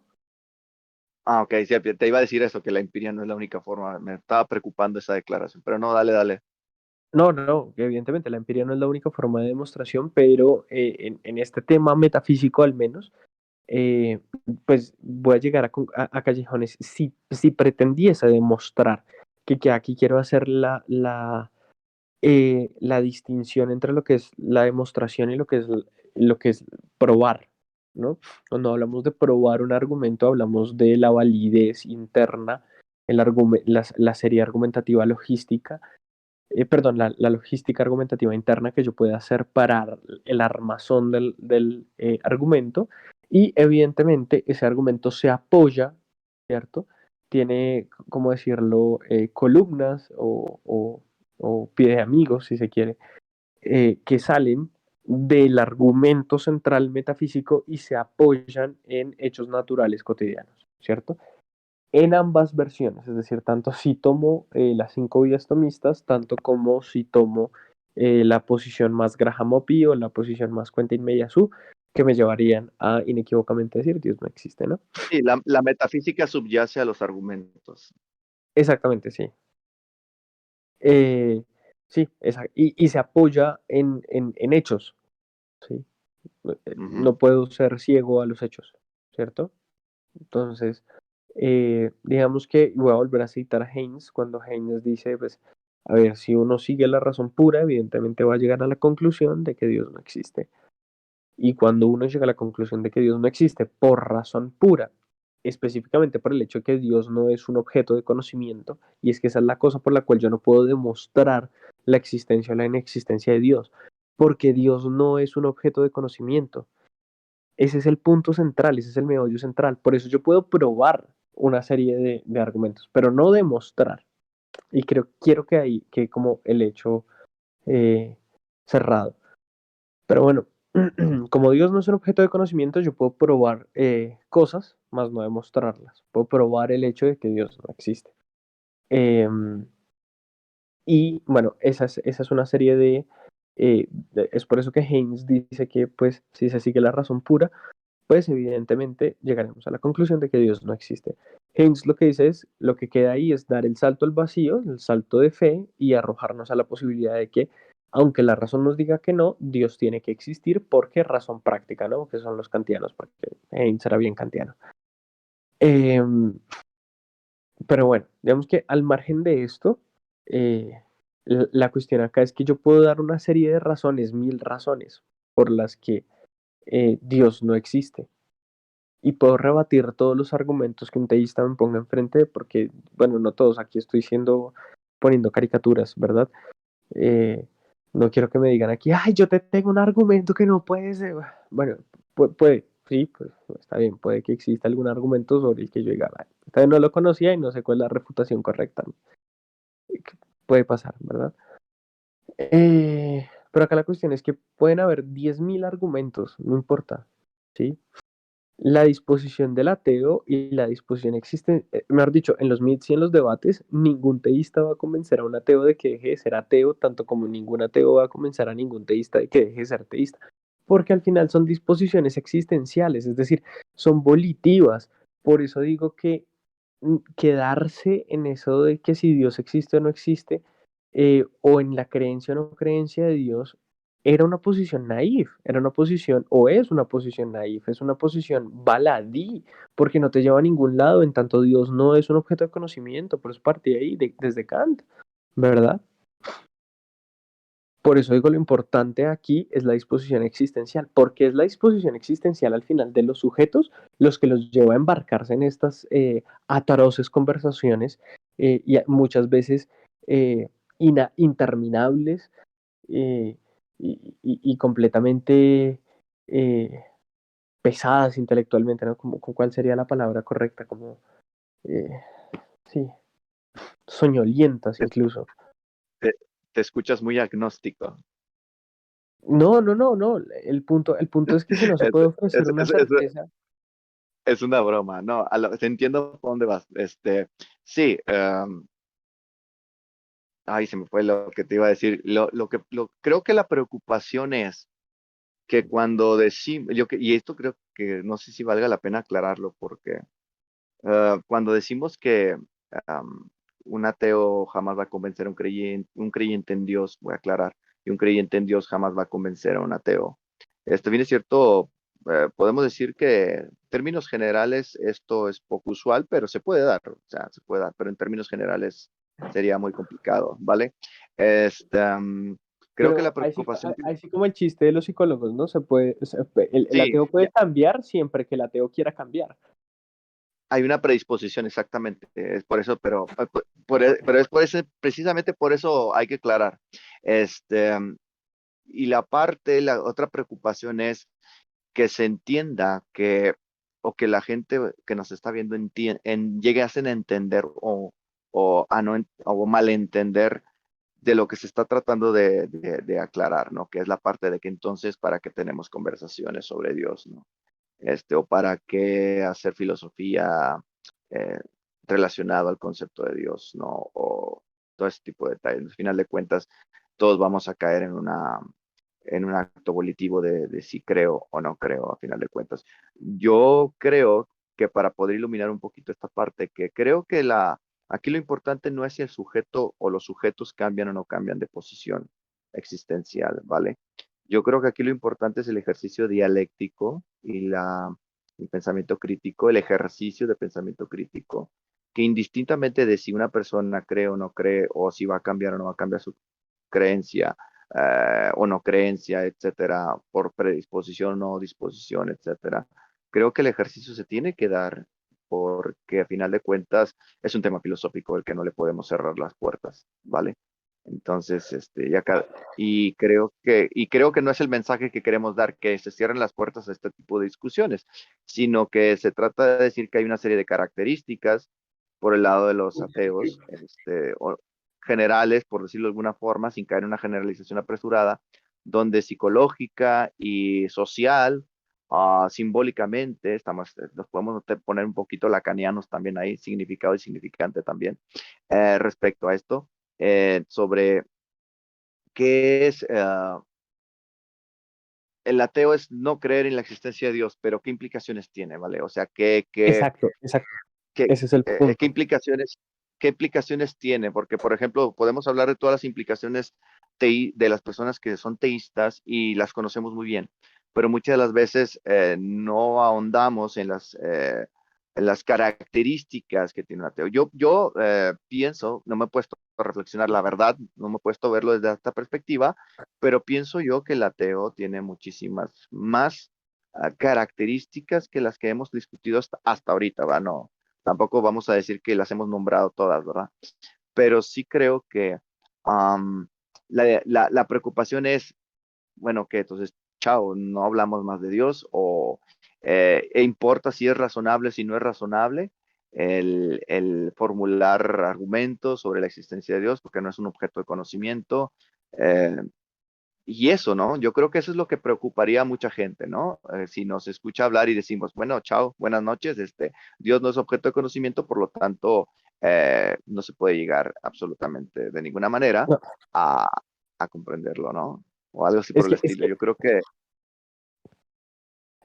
ok, sí, te iba a decir eso, que la empiria no es la única forma. Me estaba preocupando esa declaración, pero no, dale, dale. No, no, no, evidentemente la empiria no es la única forma de demostración, pero en este tema metafísico al menos, eh, pues voy a llegar a callejones. Si pretendiese demostrar que aquí quiero hacer la distinción entre lo que es la demostración y lo que es probar, ¿no? Cuando hablamos de probar un argumento, hablamos de la validez interna, la serie argumentativa logística, perdón, la logística argumentativa interna que yo pueda hacer para el armazón del argumento, y evidentemente ese argumento se apoya, ¿cierto? Tiene, ¿cómo decirlo?, columnas o pie de amigos, si se quiere, que salen del argumento central metafísico y se apoyan en hechos naturales cotidianos, ¿cierto? En ambas versiones, es decir, tanto si tomo las 5 vías tomistas, tanto como si tomo la posición más Graham Oppy o la posición más Quentin Meillassoux, que me llevarían a inequívocamente decir Dios no existe, ¿no? Sí, la metafísica subyace a los argumentos. Exactamente, sí. Eh, sí, y se apoya en hechos, ¿sí? Ujú. No puedo ser ciego a los hechos, ¿cierto? Entonces, digamos que voy a volver a citar a Haynes cuando Haynes dice, pues, a ver, si uno sigue la razón pura, evidentemente va a llegar a la conclusión de que Dios no existe. Y cuando uno llega a la conclusión de que Dios no existe por razón pura, específicamente por el hecho de que Dios no es un objeto de conocimiento, y es que esa es la cosa por la cual yo no puedo demostrar la existencia o la inexistencia de Dios, porque Dios no es un objeto de conocimiento. Ese es el punto central, ese es el meollo central. Por eso yo puedo probar una serie de argumentos, pero no demostrar. Y quiero que ahí que como el hecho eh, cerrado. Pero bueno, como Dios no es un objeto de conocimiento, yo puedo probar cosas, más no demostrarlas. Puedo probar el hecho de que Dios no existe. Em, y bueno, esa es una serie es por eso que Haynes dice que pues si se sigue la razón pura, pues evidentemente llegaremos a la conclusión de que Dios no existe. Haynes lo que dice es, lo que queda ahí es dar el salto al vacío, el salto de fe y arrojarnos a la posibilidad de que, aunque la razón nos diga que no, Dios tiene que existir porque razón práctica, ¿no? Que son los kantianos, porque Haynes era bien kantiano. Pero bueno, digamos que al margen de esto, la cuestión acá es que yo puedo dar una serie de razones, 1000 razones, por las que Dios no existe y puedo rebatir todos los argumentos que un teísta me ponga enfrente, porque, bueno, no todos, aquí estoy poniendo caricaturas, ¿verdad? Eh, no quiero que me digan aquí, ay, yo te tengo un argumento que no puede ser. Bueno, puede, sí, pues está bien, puede que exista algún argumento sobre el que yo diga, "Vale, esta vez no lo conocía y no sé cuál es la refutación correcta". Puede pasar, ¿verdad? Pero acá la cuestión es que pueden haber 10.000 argumentos, no importa, ¿sí? La disposición del ateo y la disposición existe, mejor dicho, en los meets y en los debates, ningún teísta va a convencer a un ateo de que deje de ser ateo, tanto como ningún ateo va a convencer a ningún teísta de que deje de ser teísta, porque al final son disposiciones existenciales, es decir, son volitivas. Por eso digo que quedarse en eso de que si Dios existe o no existe, o en la creencia o no creencia de Dios, era una posición naif, era una posición, o es una posición naif, es una posición baladí, porque no te lleva a ningún lado, en tanto Dios no es un objeto de conocimiento, por eso partí ahí, desde Kant, ¿verdad? Por eso digo, lo importante aquí es la disposición existencial, porque es la disposición existencial al final de los sujetos los que los lleva a embarcarse en estas atroces conversaciones muchas veces eh, interminables eh, y completamente eh, pesadas intelectualmente, ¿no? ¿Cuál sería la palabra correcta? Como, eh, sí, soñolientas Te, incluso. te- te escuchas muy agnóstico. No, no, no, no. El punto es que si no se Es, puede ofrecer es- una es- es- certeza. es una broma, no, te entiendo por dónde vas. Sí, ay, se me fue lo que te iba a decir. Creo que la preocupación es que cuando decimos, y esto creo que no sé si valga la pena aclararlo, porque cuando decimos que am, un ateo jamás va a convencer a un creyente en Dios, voy a aclarar, y un creyente en Dios jamás va a convencer a un ateo. Esto bien es cierto, podemos decir que en términos generales esto es poco usual, pero se puede dar, o sea, se puede dar, pero en términos generales sería muy complicado, ¿vale? Este, am, Creo que la Pero ahí sí, preocupación, ahí sí como el chiste de los psicólogos, ¿no? El sí, ateo puede cambiar siempre que el ateo quiera cambiar. hay una predisposición exactamente, es por eso, pero es por eso, precisamente por eso hay que aclarar. Este, y la otra preocupación es que se entienda o que la gente que nos está viendo llegue a entender o malentender de lo que se está tratando de aclarar, ¿no? Que es la parte de que entonces, ¿para qué tenemos conversaciones sobre Dios, ¿no? O para qué hacer filosofía eh, relacionado al concepto de Dios, ¿no? O todo ese tipo de detalles. Al final de cuentas, todos vamos a caer en un acto volitivo de si creo o no creo, a final de cuentas. Yo creo que para poder iluminar un poquito esta parte, que creo que aquí lo importante no es si el sujeto o los sujetos cambian o no cambian de posición existencial, ¿vale? Yo creo que aquí lo importante es el ejercicio dialéctico el pensamiento crítico, el ejercicio de pensamiento crítico, que indistintamente de si una persona cree o no cree, o si va a cambiar o no va a cambiar su creencia o no creencia, etcétera, por predisposición o disposición, etcétera. Creo que el ejercicio se tiene que dar porque a final de cuentas es un tema filosófico el que no le podemos cerrar las puertas, ¿vale? Entonces, y creo que no es el mensaje que queremos dar, que se cierren las puertas a este tipo de discusiones, sino que se trata de decir que hay una serie de características por el lado de los ateos, o generales, por decirlo de alguna forma, sin caer en una generalización apresurada, donde psicológica y social, simbólicamente, nos podemos poner un poquito lacanianos también ahí, significado y significante también, respecto a esto, sobre qué es el ateo es no creer en la existencia de Dios, pero qué implicaciones tiene, ¿vale? O sea, Exacto, exacto. qué, Ese es el qué punto. implicaciones tiene, porque por ejemplo, podemos hablar de todas las implicaciones de las personas que son teístas y las conocemos muy bien, pero muchas de las veces no ahondamos en las características que tiene un ateo. Yo pienso, no me he puesto a reflexionar la verdad, no me he puesto a verlo desde esta perspectiva, pero pienso yo que el ateo tiene muchísimas más características que las que hemos discutido hasta ahorita, ¿va? No, tampoco vamos a decir que las hemos nombrado todas, ¿verdad? Pero sí creo que am, la preocupación es, bueno, que entonces, chao, no hablamos más de Dios e importa si es razonable, si no es razonable el formular argumentos sobre la existencia de Dios, porque no es un objeto de conocimiento. eh, y eso, ¿no? Yo creo que eso es lo que preocuparía a mucha gente, ¿no? Si nos escucha hablar y decimos, bueno, chao, buenas noches, Dios no es objeto de conocimiento, por lo tanto, no se puede llegar absolutamente de ninguna manera No, a, a comprenderlo, ¿no? O algo así por es el que, es estilo. que, Yo creo que,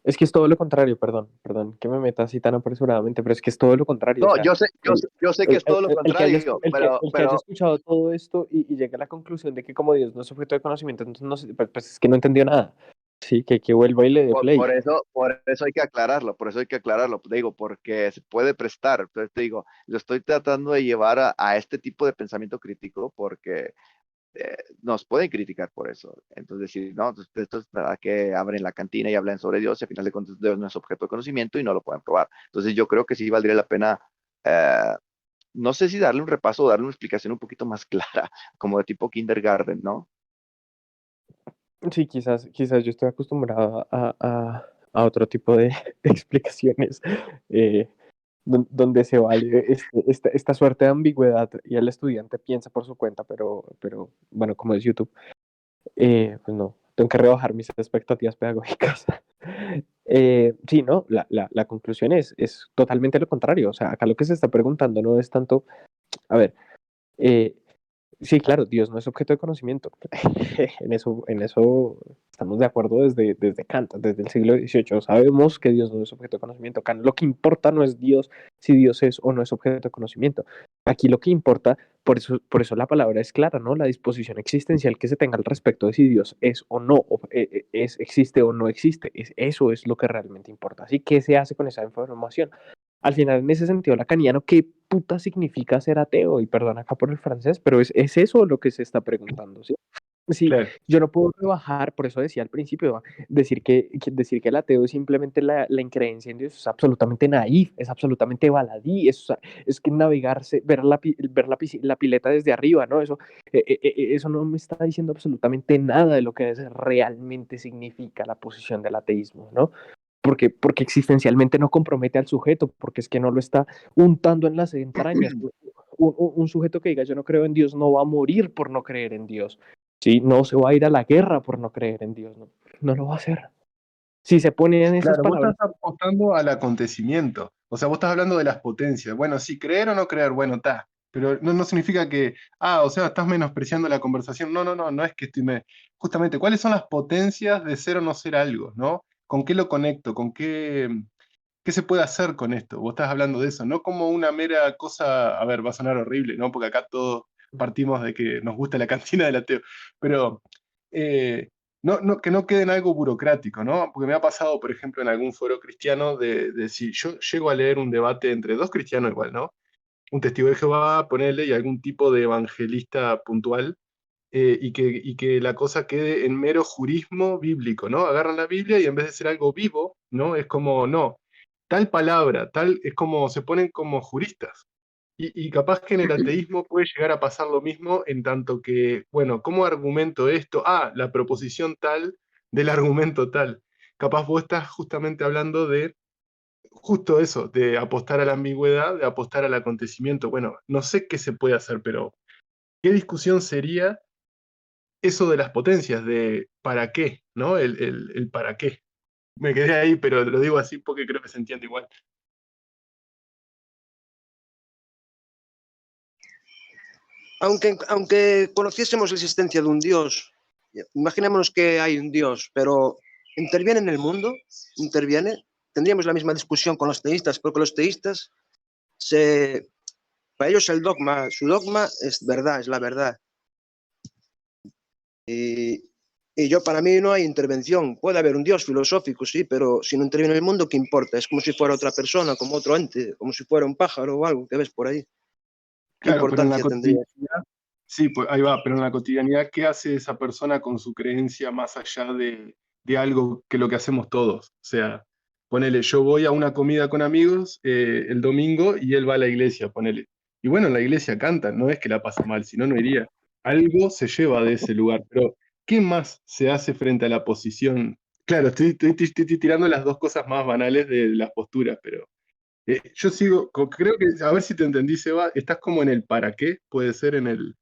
es que es todo lo contrario, perdón, que me meta así tan apresuradamente, pero es que es todo lo contrario. O no, sea, yo sé, yo el, sé, yo sé que es todo lo el que haya, contrario, el que haya escuchado todo esto y llegue a la conclusión de que como Dios no es objeto de conocimiento, entonces no, pues es que no entendió nada. Sí, que vuelva y le dé play. por eso hay que aclararlo, por eso hay que aclararlo, te digo, porque se puede prestar. Entonces te digo, lo estoy tratando de llevar a este tipo de pensamiento crítico porque nos pueden criticar por eso. Entonces, decir, no, esto es verdad que abren la cantina y hablan sobre Dios, y al final de cuentas Dios no es objeto de conocimiento y no lo pueden probar. Entonces, yo creo que sí valdría la pena, eh, no sé si darle un repaso o darle una explicación un poquito más clara, como de tipo kindergarten, ¿no? Sí, quizás yo estoy acostumbrado a otro tipo de explicaciones, eh, donde se vale esta suerte de ambigüedad y el estudiante piensa por su cuenta, pero bueno, como es YouTube, pues no, tengo que rebajar mis expectativas pedagógicas. Sí, no, la conclusión es totalmente lo contrario. O sea, acá lo que se está preguntando no es tanto, a ver, eh, sí, claro, Dios no es objeto de conocimiento. En eso estamos de acuerdo desde Kant, desde el siglo XVIII. Sabemos que Dios no es objeto de conocimiento. Kant, lo que importa no es Dios, si Dios es o no es objeto de conocimiento. Aquí lo que importa, por eso la palabra es clara, ¿no? La disposición existencial que se tenga al respecto de si Dios es o no, existe o no existe. Eso es lo que realmente importa. Así que, ¿qué se hace con esa información? Al final, en ese sentido lacaniano, ¿qué puta significa ser ateo? Y perdón acá por el francés, pero es eso lo que se está preguntando, ¿sí? Sí, Claro. yo no puedo rebajar, por eso decía al principio, decir que el ateo es simplemente la increencia en Dios es absolutamente naif, es absolutamente baladí, es que navegarse, ver la pileta desde arriba, ¿no? Eso no me está diciendo absolutamente nada de lo que realmente significa la posición del ateísmo, ¿no? Porque existencialmente no compromete al sujeto, porque es que no lo está untando en las entrañas. Un sujeto que diga yo no creo en Dios no va a morir por no creer en Dios, ¿sí? No se va a ir a la guerra por no creer en Dios, no lo va a hacer. Si se pone en esas Claro, vos palabras, estás apostando al acontecimiento. O sea, vos estás hablando de las potencias. Bueno, sí, creer o no creer, bueno, está. Pero no significa que, o sea, estás menospreciando la conversación. No es que justamente, ¿cuáles son las potencias de ser o no ser algo, ¿no? ¿Con qué lo conecto? ¿Qué se puede hacer con esto? Vos estás hablando de eso, no como una mera cosa, a ver, va a sonar horrible, ¿no? Porque acá todos partimos de que nos gusta la cantina del ateo, pero eh, que no quede en algo burocrático, ¿no? Porque me ha pasado, por ejemplo, en algún foro cristiano, de si yo llego a leer un debate entre dos cristianos igual, ¿no? Un testigo de Jehová, ponerle, y algún tipo de evangelista puntual, y que la cosa quede en mero jurismo bíblico, ¿no? Agarran la Biblia y en vez de ser algo vivo, ¿no? Es como, no, tal palabra, es como, se ponen como juristas. Y capaz que en el ateísmo puede llegar a pasar lo mismo en tanto que, bueno, ¿cómo argumento esto? La proposición tal del argumento tal. Capaz vos estás justamente hablando de justo eso, de apostar a la ambigüedad, de apostar al acontecimiento. Bueno, no sé qué se puede hacer, pero ¿qué discusión sería eso de las potencias, de para qué, ¿no? El para qué. Me quedé ahí, pero lo digo así porque creo que se entiende igual. Aunque conociésemos la existencia de un Dios, imaginémonos que hay un Dios, pero ¿interviene en el mundo? ¿Interviene? Tendríamos la misma discusión con los teístas, porque los teístas, para ellos su dogma es verdad, es la verdad. Y para mí no hay intervención. Puede haber un Dios filosófico, sí, pero si no interviene en el mundo, ¿qué importa? Es como si fuera otra persona, como otro ente, como si fuera un pájaro o algo que ves por ahí. ¿Qué Claro, pero en la importancia tendría? cotidianidad, sí, pues ahí va, pero en la cotidianidad, ¿qué hace esa persona con su creencia más allá de algo que lo que hacemos todos? O sea, ponele, yo voy a una comida con amigos el domingo y él va a la iglesia, ponele. Y bueno, en la iglesia canta, no es que la pasa mal, si no, no iría. Algo se lleva de ese lugar, pero ¿qué más se hace frente a la posición? Claro, estoy tirando las dos cosas más banales de las posturas, pero yo sigo, creo que, a ver si te entendí, Seba, estás como en el para qué, puede ser en el...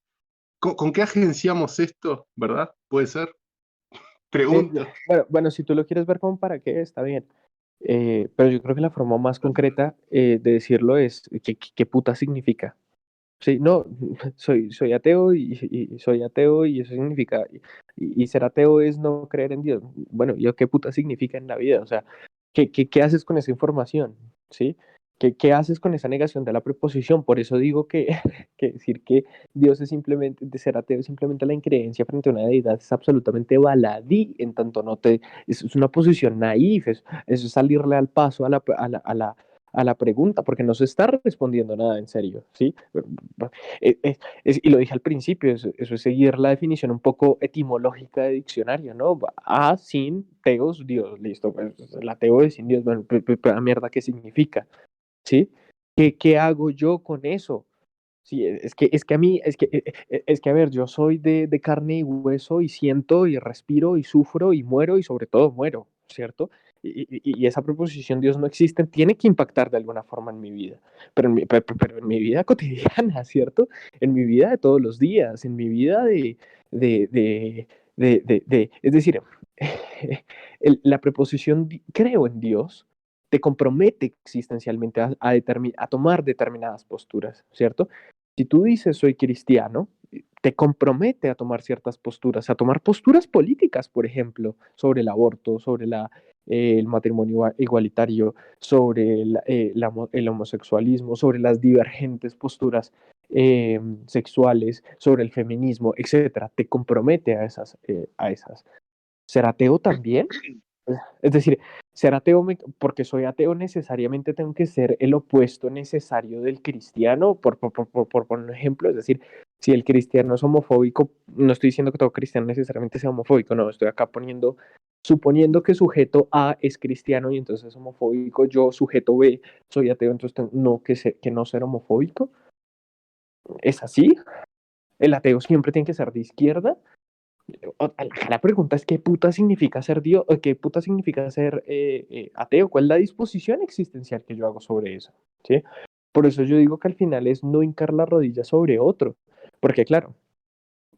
¿Con qué agenciamos esto, verdad? Puede ser, pregunto. bueno, si tú lo quieres ver como para qué, está bien. Pero yo creo que la forma más concreta de decirlo es qué puta significa. Sí, no, soy ateo y soy ateo y eso significa, y ser ateo es no creer en Dios. Bueno, ¿yo qué puta significa en la vida? O sea, ¿qué haces con esa información? ¿Sí? ¿Qué haces con esa negación de la preposición? Por eso digo que, que decir que Dios es simplemente, de ser ateo es simplemente la increencia frente a una deidad es absolutamente baladí, en tanto no te, es una posición naif, eso es salirle al paso a la pregunta, porque no se está respondiendo nada en serio, ¿sí? Y lo dije al principio, eso es seguir la definición un poco etimológica de diccionario, ¿no? A sin teos, Dios, listo, pues el ateo es sin Dios, bueno, la mierda, ¿qué significa? ¿Sí? ¿Qué hago yo con eso? Sí, es que a mí, es que a ver, yo soy de carne y hueso y siento y respiro y sufro y muero y sobre todo muero, ¿cierto? Y esa proposición Dios no existe, tiene que impactar de alguna forma en mi vida, pero en mi vida cotidiana, ¿cierto? En mi vida de todos los días, en mi vida de, de, es decir, la preposición creo en Dios te compromete existencialmente a tomar determinadas posturas, ¿cierto? Si tú dices soy cristiano, te compromete a tomar ciertas posturas, a tomar posturas políticas, por ejemplo, sobre el aborto, sobre el matrimonio igualitario, sobre el homosexualismo, sobre las divergentes posturas sexuales, sobre el feminismo, etcétera. Te compromete a esas. ¿Ser ateo también? Es decir, ser ateo, porque soy ateo, necesariamente tengo que ser el opuesto necesario del cristiano, por poner un ejemplo. Es decir, si el cristiano es homofóbico, no estoy diciendo que todo cristiano necesariamente sea homofóbico, no, estoy acá suponiendo que sujeto A es cristiano y entonces es homofóbico, yo, sujeto B, soy ateo, entonces que no ser homofóbico. ¿Es así? ¿El ateo siempre tiene que ser de izquierda? La pregunta es qué puta significa ser Dios, qué puta significa ser ateo, cuál es la disposición existencial que yo hago sobre eso, ¿sí? Por eso yo digo que al final es no hincar la rodilla sobre otro, porque claro,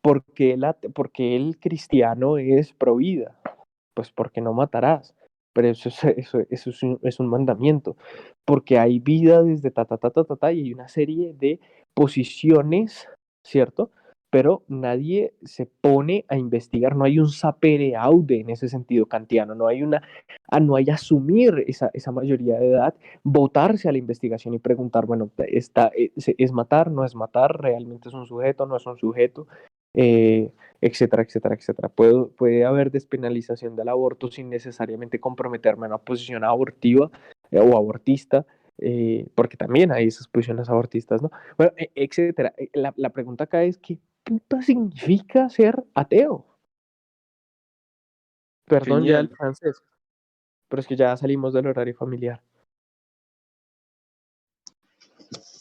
porque el cristiano es pro vida, pues porque no matarás, pero es un mandamiento, porque hay vida desde ta, y hay una serie de posiciones, ¿cierto? Pero nadie se pone a investigar, no hay un sapere aude en ese sentido kantiano, no hay asumir esa mayoría de edad, votarse a la investigación y preguntar, bueno, ¿es matar, no es matar, realmente es un sujeto, no es un sujeto? Etcétera, etcétera, etcétera. Puede haber despenalización del aborto sin necesariamente comprometerme en una posición abortiva o abortista, porque también hay esas posiciones abortistas, ¿no? Bueno, etcétera. La pregunta acá es, ¿qué puta significa ser ateo? Perdón ya el Genial. francés, pero es que ya salimos del horario familiar.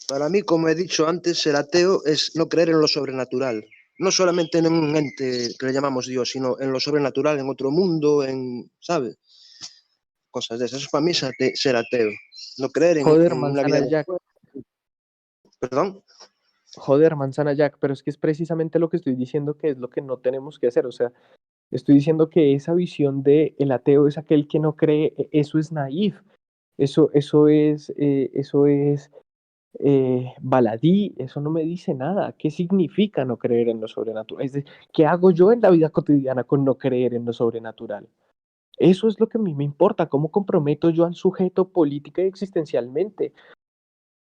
Para mí, como he dicho antes, ser ateo es no creer en lo sobrenatural. No solamente en un ente que le llamamos Dios, sino en lo sobrenatural, en otro mundo, ¿sabes? Cosas de esas. Eso para mí es ser ateo. No creer Joder, en una vida manzana Jack, después. ¿Perdón? joder, manzana Jack, pero es que es precisamente lo que estoy diciendo que es lo que no tenemos que hacer, o sea, estoy diciendo que esa visión de el ateo es aquel que no cree, eso es naif, eso es baladí, eso no me dice nada. ¿Qué significa no creer en lo sobrenatural? Es decir, ¿qué hago yo en la vida cotidiana con no creer en lo sobrenatural? Eso es lo que a mí me importa, cómo comprometo yo al sujeto política y existencialmente.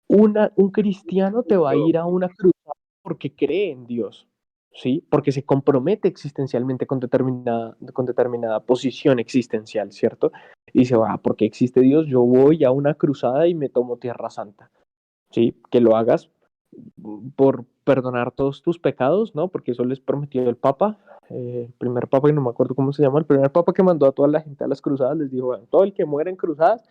Un cristiano te va a ir a una cruzada porque cree en Dios, ¿sí? Porque se compromete existencialmente con determinada posición existencial, ¿cierto? Y dice, va, porque existe Dios, yo voy a una cruzada y me tomo Tierra Santa, ¿sí? Que lo hagas por perdonar todos tus pecados, ¿no? Porque eso les prometió el Papa, el primer Papa, y no me acuerdo cómo se llama, el primer Papa que mandó a toda la gente a las cruzadas, les dijo, bueno, todo el que muera en cruzadas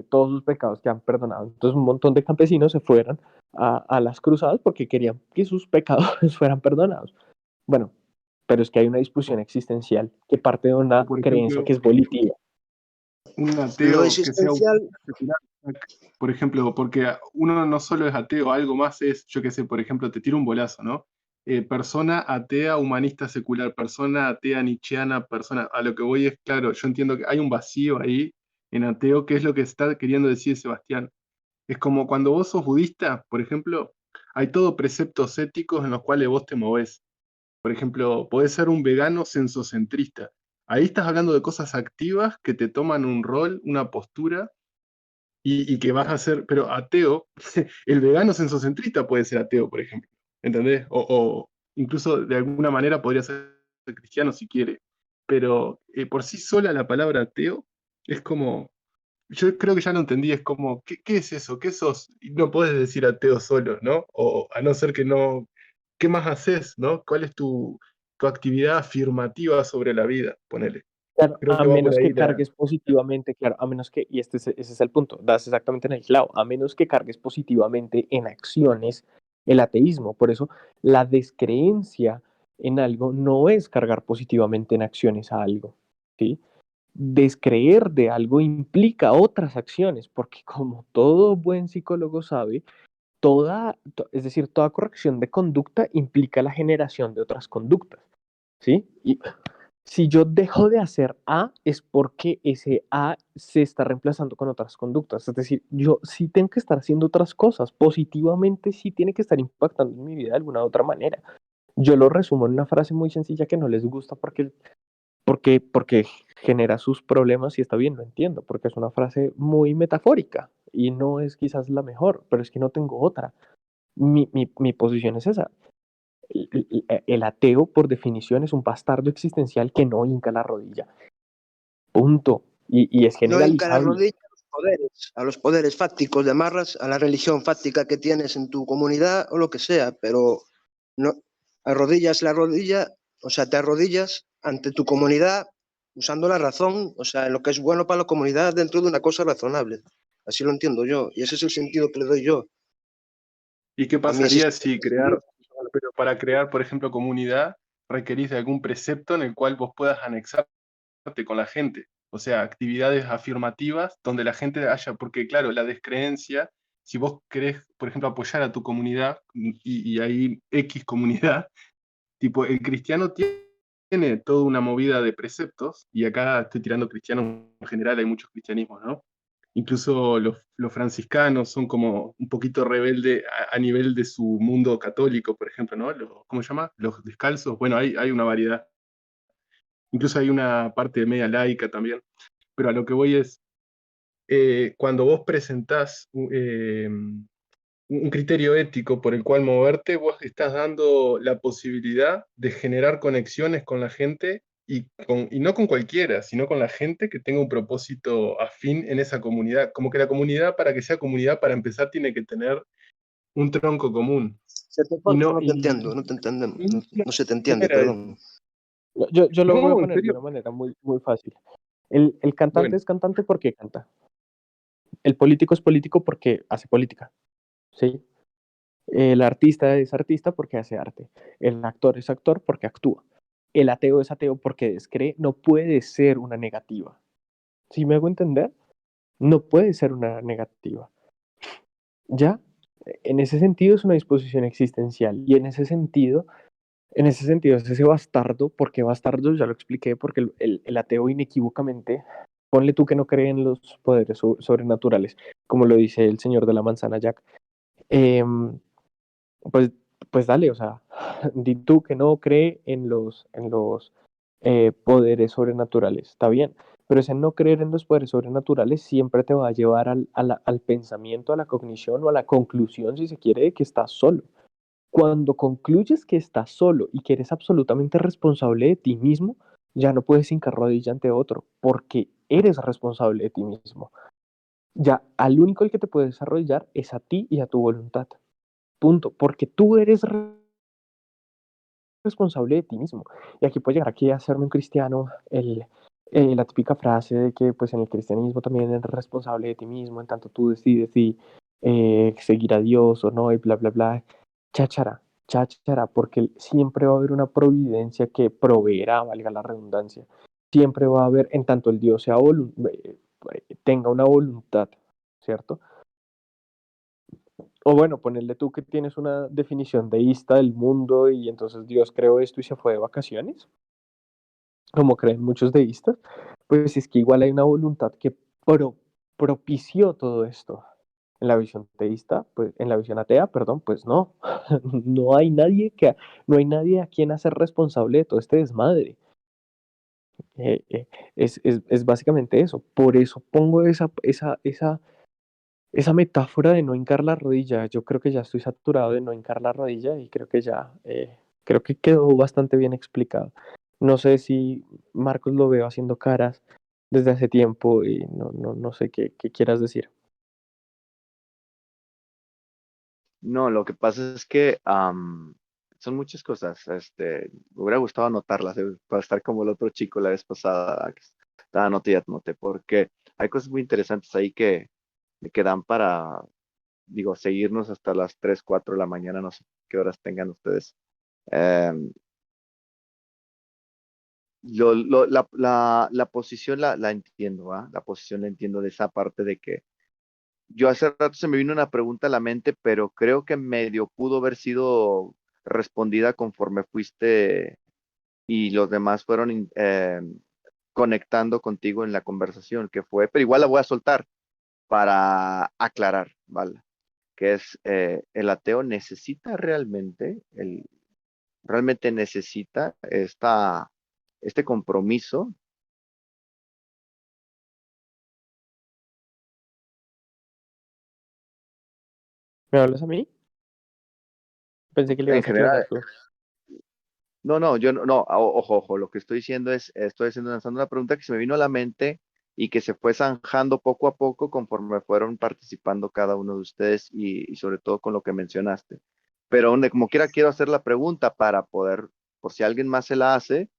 todos sus pecados quedan perdonados. Entonces un montón de campesinos se fueron a las cruzadas porque querían que sus pecados fueran perdonados. Bueno, pero es que hay una discusión existencial que parte de una Por creencia ejemplo, que es volitiva. un Lo ateo que sea existencial, secular, por ejemplo, porque uno no solo es ateo, algo más es, yo qué sé, por ejemplo, te tiro un bolazo, ¿no? Persona atea, humanista secular, persona atea, nietzscheana, persona, a lo que voy es, claro, yo entiendo que hay un vacío ahí en ateo, que es lo que está queriendo decir Sebastián. Es como cuando vos sos budista, por ejemplo, hay todo preceptos éticos en los cuales vos te movés. Por ejemplo, podés ser un vegano sensocentrista. Ahí estás hablando de cosas activas que te toman un rol, una postura, y que vas a ser, pero ateo, el vegano sensocentrista puede ser ateo, por ejemplo, ¿entendés? O incluso de alguna manera podría ser cristiano si quiere, pero por sí sola la palabra ateo es como yo creo que ya lo entendí, es como, ¿qué es eso? ¿Qué sos? Y no puedes decir ateo solo, ¿no? O a no ser que no, ¿qué más haces, no? ¿Cuál es tu actividad afirmativa sobre la vida? Ponele. Claro, Creo a que va por menos ahí que cargues positivamente, claro, a menos que, y ese es el punto, das exactamente en el clavo, a menos que cargues positivamente en acciones el ateísmo. Por eso, la descreencia en algo no es cargar positivamente en acciones a algo, ¿sí? Descreer de algo implica otras acciones, porque como todo buen psicólogo sabe, es decir, toda corrección de conducta implica la generación de otras conductas, ¿sí? Y si yo dejo de hacer A es porque ese A se está reemplazando con otras conductas. Es decir, yo sí tengo que estar haciendo otras cosas. Positivamente sí tiene que estar impactando en mi vida de alguna otra manera. Yo lo resumo en una frase muy sencilla que no les gusta porque genera sus problemas y está bien, lo entiendo, porque es una frase muy metafórica y no es quizás la mejor, pero es que no tengo otra. Mi posición es esa. El ateo, por definición, es un bastardo existencial que no hinca la rodilla. Punto. Y es No hinca la generalizable. rodilla a los poderes fácticos de amarras, a la religión fáctica que tienes en tu comunidad o lo que sea, pero no arrodillas la rodilla, o sea, te arrodillas ante tu comunidad usando la razón, o sea, en lo que es bueno para la comunidad dentro de una cosa razonable. Así lo entiendo yo, y ese es el sentido que le doy yo. ¿Y qué A mí ese es pasaría si pero para crear, por ejemplo, comunidad, requerís de algún precepto en el cual vos puedas anexarte con la gente? O sea, actividades afirmativas donde la gente haya, porque claro, la descreencia, si vos querés, por ejemplo, apoyar a tu comunidad y hay X comunidad, tipo, el cristiano tiene toda una movida de preceptos, y acá estoy tirando cristianos en general, hay muchos cristianismos, ¿no? Incluso los franciscanos son como un poquito rebelde a nivel de su mundo católico, por ejemplo, ¿no? ¿Cómo se llama? Los descalzos. Bueno, hay una variedad. Incluso hay una parte media laica también. Pero a lo que voy es, cuando vos presentás un criterio ético por el cual moverte, vos estás dando la posibilidad de generar conexiones con la gente y no con cualquiera, sino con la gente que tenga un propósito afín en esa comunidad. Como que la comunidad, para que sea comunidad, para empezar, tiene que tener un tronco común. Se te Y corta, no, no te y, entiendo, no te entendemos, y no se te no entiende, era perdón. eso. Yo lo voy a No, en poner de serio. una manera muy, muy fácil. El cantante Bueno, es cantante porque canta. El político es político porque hace política. ¿Sí? El artista es artista porque hace arte. El actor es actor porque actúa. El ateo es ateo porque descree. No puede ser una negativa. ¿Sí me hago entender? No puede ser una negativa. ¿Ya? En ese sentido es una disposición existencial. Y en ese sentido es ese bastardo. ¿Por qué bastardo? Ya lo expliqué, porque el ateo inequívocamente, ponle tú que no cree en los poderes sobrenaturales, como lo dice el señor de la manzana Jack. em, pues, pues dale, o sea, di tú que no cree en los poderes sobrenaturales, está bien, pero ese no creer en los poderes sobrenaturales siempre te va a llevar al pensamiento, a la cognición o a la conclusión, si se quiere, de que estás solo. Cuando concluyes que estás solo y que eres absolutamente responsable de ti mismo, ya no puedes hincar rodilla ante otro, porque eres responsable de ti mismo. Ya al único el que te puedes arrodillar es a ti y a tu voluntad. Punto, porque tú eres responsable de ti mismo. Y aquí puede llegar aquí a hacerme un cristiano la típica frase de que pues en el cristianismo también eres responsable de ti mismo, en tanto tú decides si seguir a Dios o no y bla, bla, bla. Cháchara, cháchara, porque siempre va a haber una providencia que proveerá, valga la redundancia. Siempre va a haber, en tanto el Dios tenga una voluntad, ¿cierto? O bueno, ponerle tú que tienes una definición deísta del mundo y entonces Dios creó esto y se fue de vacaciones, como creen muchos deístas, pues es que igual hay una voluntad que propició todo esto. En la visión teísta, pues en la visión atea, perdón, pues no, no hay nadie no hay nadie a quien hacer responsable de todo este desmadre. Eh, eh, es básicamente eso. Por eso pongo esa metáfora de no hincar la rodilla. Yo creo que ya estoy saturado de no hincar la rodilla y creo que ya, creo que quedó bastante bien explicado. No sé si Marcos lo veo haciendo caras desde hace tiempo y no sé qué quieras decir. No, lo que pasa es que son muchas cosas. Me hubiera gustado anotarlas, para estar como el otro chico la vez pasada, que estaba anoté y anoté, porque hay cosas muy interesantes ahí que dan para, digo, seguirnos hasta las 3, 4 de la mañana, no sé qué horas tengan ustedes. Em, la posición la entiendo, ¿va? La posición la entiendo de esa parte de que yo hace rato se me vino una pregunta a la mente, pero creo que medio pudo haber sido respondida conforme fuiste y los demás fueron conectando contigo en la conversación que fue, pero igual la voy a soltar para aclarar, ¿vale? Que es el ateo necesita realmente necesita este compromiso. ¿Me hablas a mí? Pensé que le En ibas a aclarar general, tú. no, yo no, ojo, lo que estoy diciendo es, estoy haciendo, lanzando una pregunta que se me vino a la mente y que se fue zanjando poco a poco conforme fueron participando cada uno de ustedes y sobre todo con lo que mencionaste. Pero donde como quiera quiero hacer la pregunta para poder, por si alguien más se la hace,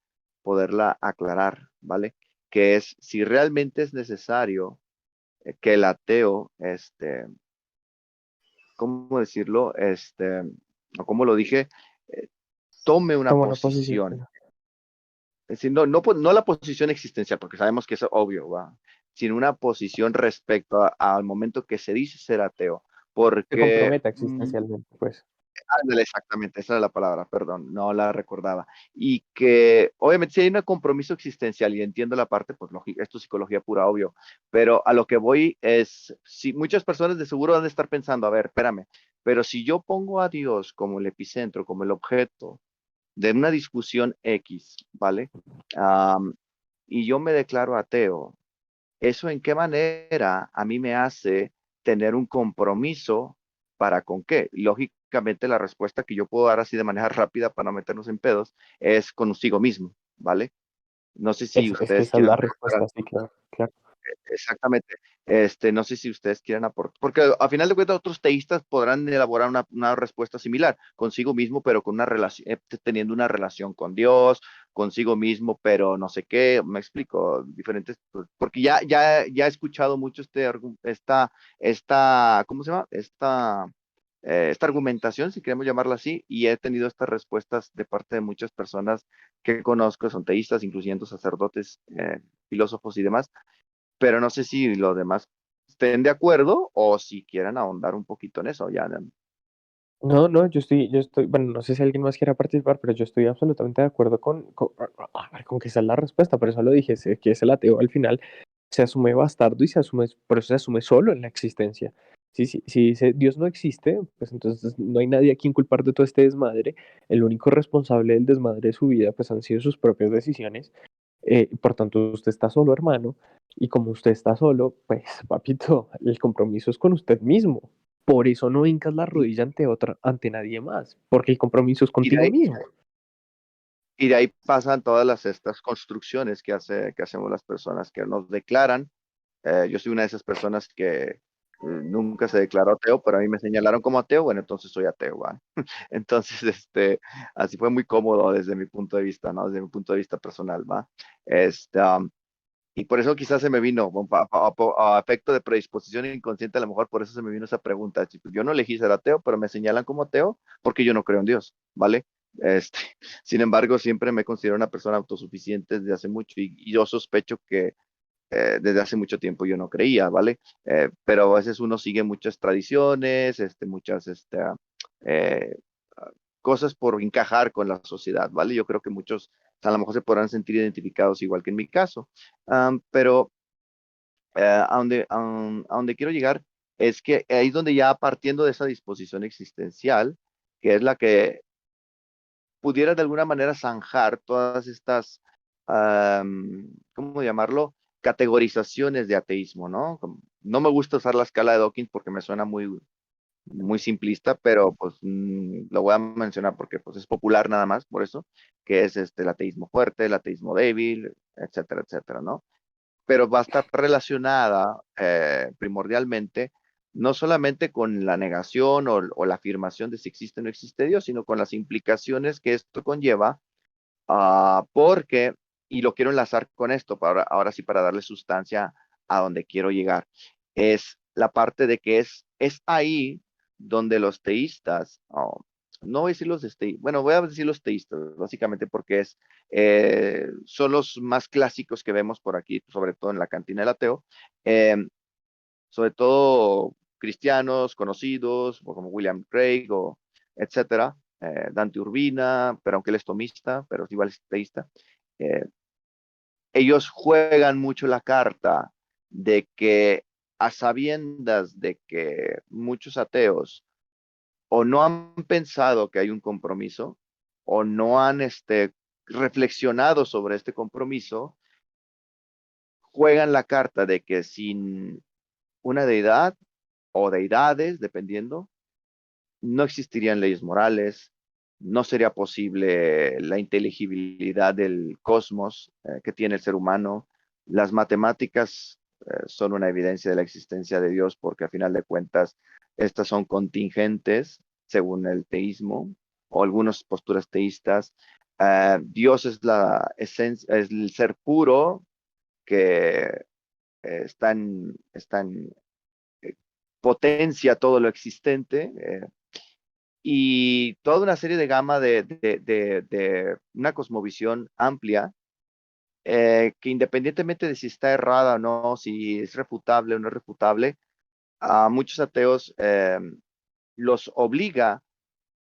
poderla aclarar, ¿vale? Que es si realmente es necesario que el ateo, ¿cómo decirlo? O como lo dije, eh, tome una Toma una posición. posición. Es decir, no la posición existencial, porque sabemos que es obvio, ¿va? Sino una posición respecto al momento que se dice ser ateo. Se Porque, comprometa existencialmente, pues. ándale, exactamente, esa era la palabra, perdón, no la recordaba. Y que, obviamente, si hay un compromiso existencial, y entiendo la parte, pues, esto es psicología pura, obvio, pero a lo que voy es, si muchas personas de seguro van a estar pensando, a ver, espérame, pero si yo pongo a Dios como el epicentro, como el objeto, de una discusión X, ¿vale? Am, y yo me declaro ateo, ¿eso en qué manera a mí me hace tener un compromiso para con qué? Lógicamente la respuesta que yo puedo dar así de manera rápida para no meternos en pedos es consigo mismo, ¿vale? No sé si Es que ustedes esa es la quieran. respuesta, sí, claro, claro. Exactamente. No sé si ustedes quieren aportar, porque a final de cuentas otros teístas podrán elaborar una respuesta similar consigo mismo, pero con una relación, teniendo una relación con Dios, consigo mismo, pero no sé qué, me explico, diferentes, pues, porque ya he escuchado mucho ¿cómo se llama? Esta argumentación, si queremos llamarla así, y he tenido estas respuestas de parte de muchas personas que conozco, son teístas, incluyendo sacerdotes, filósofos y demás, pero no sé si los demás estén de acuerdo o si quieran ahondar un poquito en eso. Ya, No, yo estoy, bueno, no sé si alguien más quiera participar, pero yo estoy absolutamente de acuerdo con que esa es la respuesta, por eso lo dije, sé que es el ateo al final se asume bastardo y por eso se asume solo en la existencia. Si dice Dios no existe, pues entonces no hay nadie a quien culpar de todo este desmadre. El único responsable del desmadre de su vida, pues han sido sus propias decisiones. Por tanto, usted está solo, hermano, y como usted está solo, pues, papito, el compromiso es con usted mismo. Por eso no hincas la y, rodilla ante nadie más, porque el compromiso es y de contigo ahí, mismo. y de ahí pasan todas estas construcciones que hacemos las personas que nos declaran. Yo soy una de esas personas que nunca se declaró ateo, pero a mí me señalaron como ateo, bueno, entonces soy ateo, ¿va? Entonces, así fue muy cómodo desde mi punto de vista, ¿no? Desde mi punto de vista personal, ¿va? Este, y por eso quizás se me vino, a efecto de predisposición inconsciente, a lo mejor por eso se me vino esa pregunta. Tipo, yo no elegí ser ateo, pero me señalan como ateo porque yo no creo en Dios, ¿vale? Este, sin embargo, siempre me considero una persona autosuficiente desde hace mucho y yo sospecho que desde hace mucho tiempo yo no creía, ¿vale? Pero a veces uno sigue muchas tradiciones, muchas eh, cosas por encajar con la sociedad, ¿vale? Yo creo que muchos a lo mejor se podrán sentir identificados igual que en mi caso. Pero a donde quiero llegar es que ahí es donde ya partiendo de esa disposición existencial, que es la que pudiera de alguna manera zanjar todas estas, ¿cómo llamarlo? Categorizaciones de ateísmo, ¿no? No me gusta usar la escala de Dawkins porque me suena muy simplista, pero pues lo voy a mencionar porque pues es popular nada más, por eso, que es el ateísmo fuerte, el ateísmo débil, etcétera, etcétera, ¿no? pero va a estar relacionada primordialmente no solamente con la negación o la afirmación de si existe o no existe Dios, sino con las implicaciones que esto conlleva, porque, y lo quiero enlazar con esto, ahora sí para darle sustancia a donde quiero llegar, es la parte de que es ahí donde los teístas, no voy a decir bueno, voy a decir los teístas, básicamente porque son los más clásicos que vemos por aquí, sobre todo en la cantina del ateo, eh, sobre todo cristianos conocidos, como William Craig o etcétera, Dante Urbina, pero aunque él es tomista, pero igual es teísta, eh, ellos juegan mucho la carta de que a sabiendas de que muchos ateos o no han pensado que hay un compromiso o no han reflexionado sobre este compromiso, juegan la carta de que sin una deidad o deidades, dependiendo, no existirían leyes morales, no sería posible la inteligibilidad del cosmos que tiene el ser humano. Las matemáticas son una evidencia de la existencia de Dios porque a final de cuentas estas son contingentes según el teísmo o algunas posturas teístas. Dios es la esencia, es el ser puro que está en potencia todo lo existente. Y toda una serie de gama de una cosmovisión amplia que independientemente de si está errada o no, si es refutable o no es refutable, a muchos ateos los obliga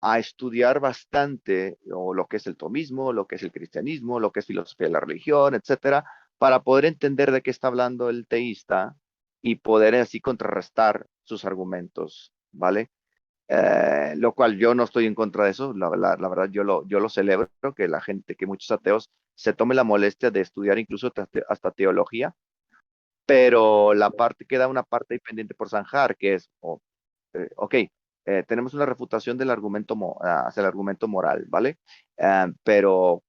a estudiar bastante o lo que es el tomismo, lo que es el cristianismo, lo que es filosofía de la religión, etcétera, para poder entender de qué está hablando el teísta y poder así contrarrestar sus argumentos, ¿vale? Lo cual yo no estoy en contra de eso, la verdad yo lo celebro, que la gente, que muchos ateos se tome la molestia de estudiar incluso hasta teología, pero queda una parte ahí pendiente por zanjar, que es, ok, tenemos una refutación del argumento, hacia el argumento moral, ¿vale? Pero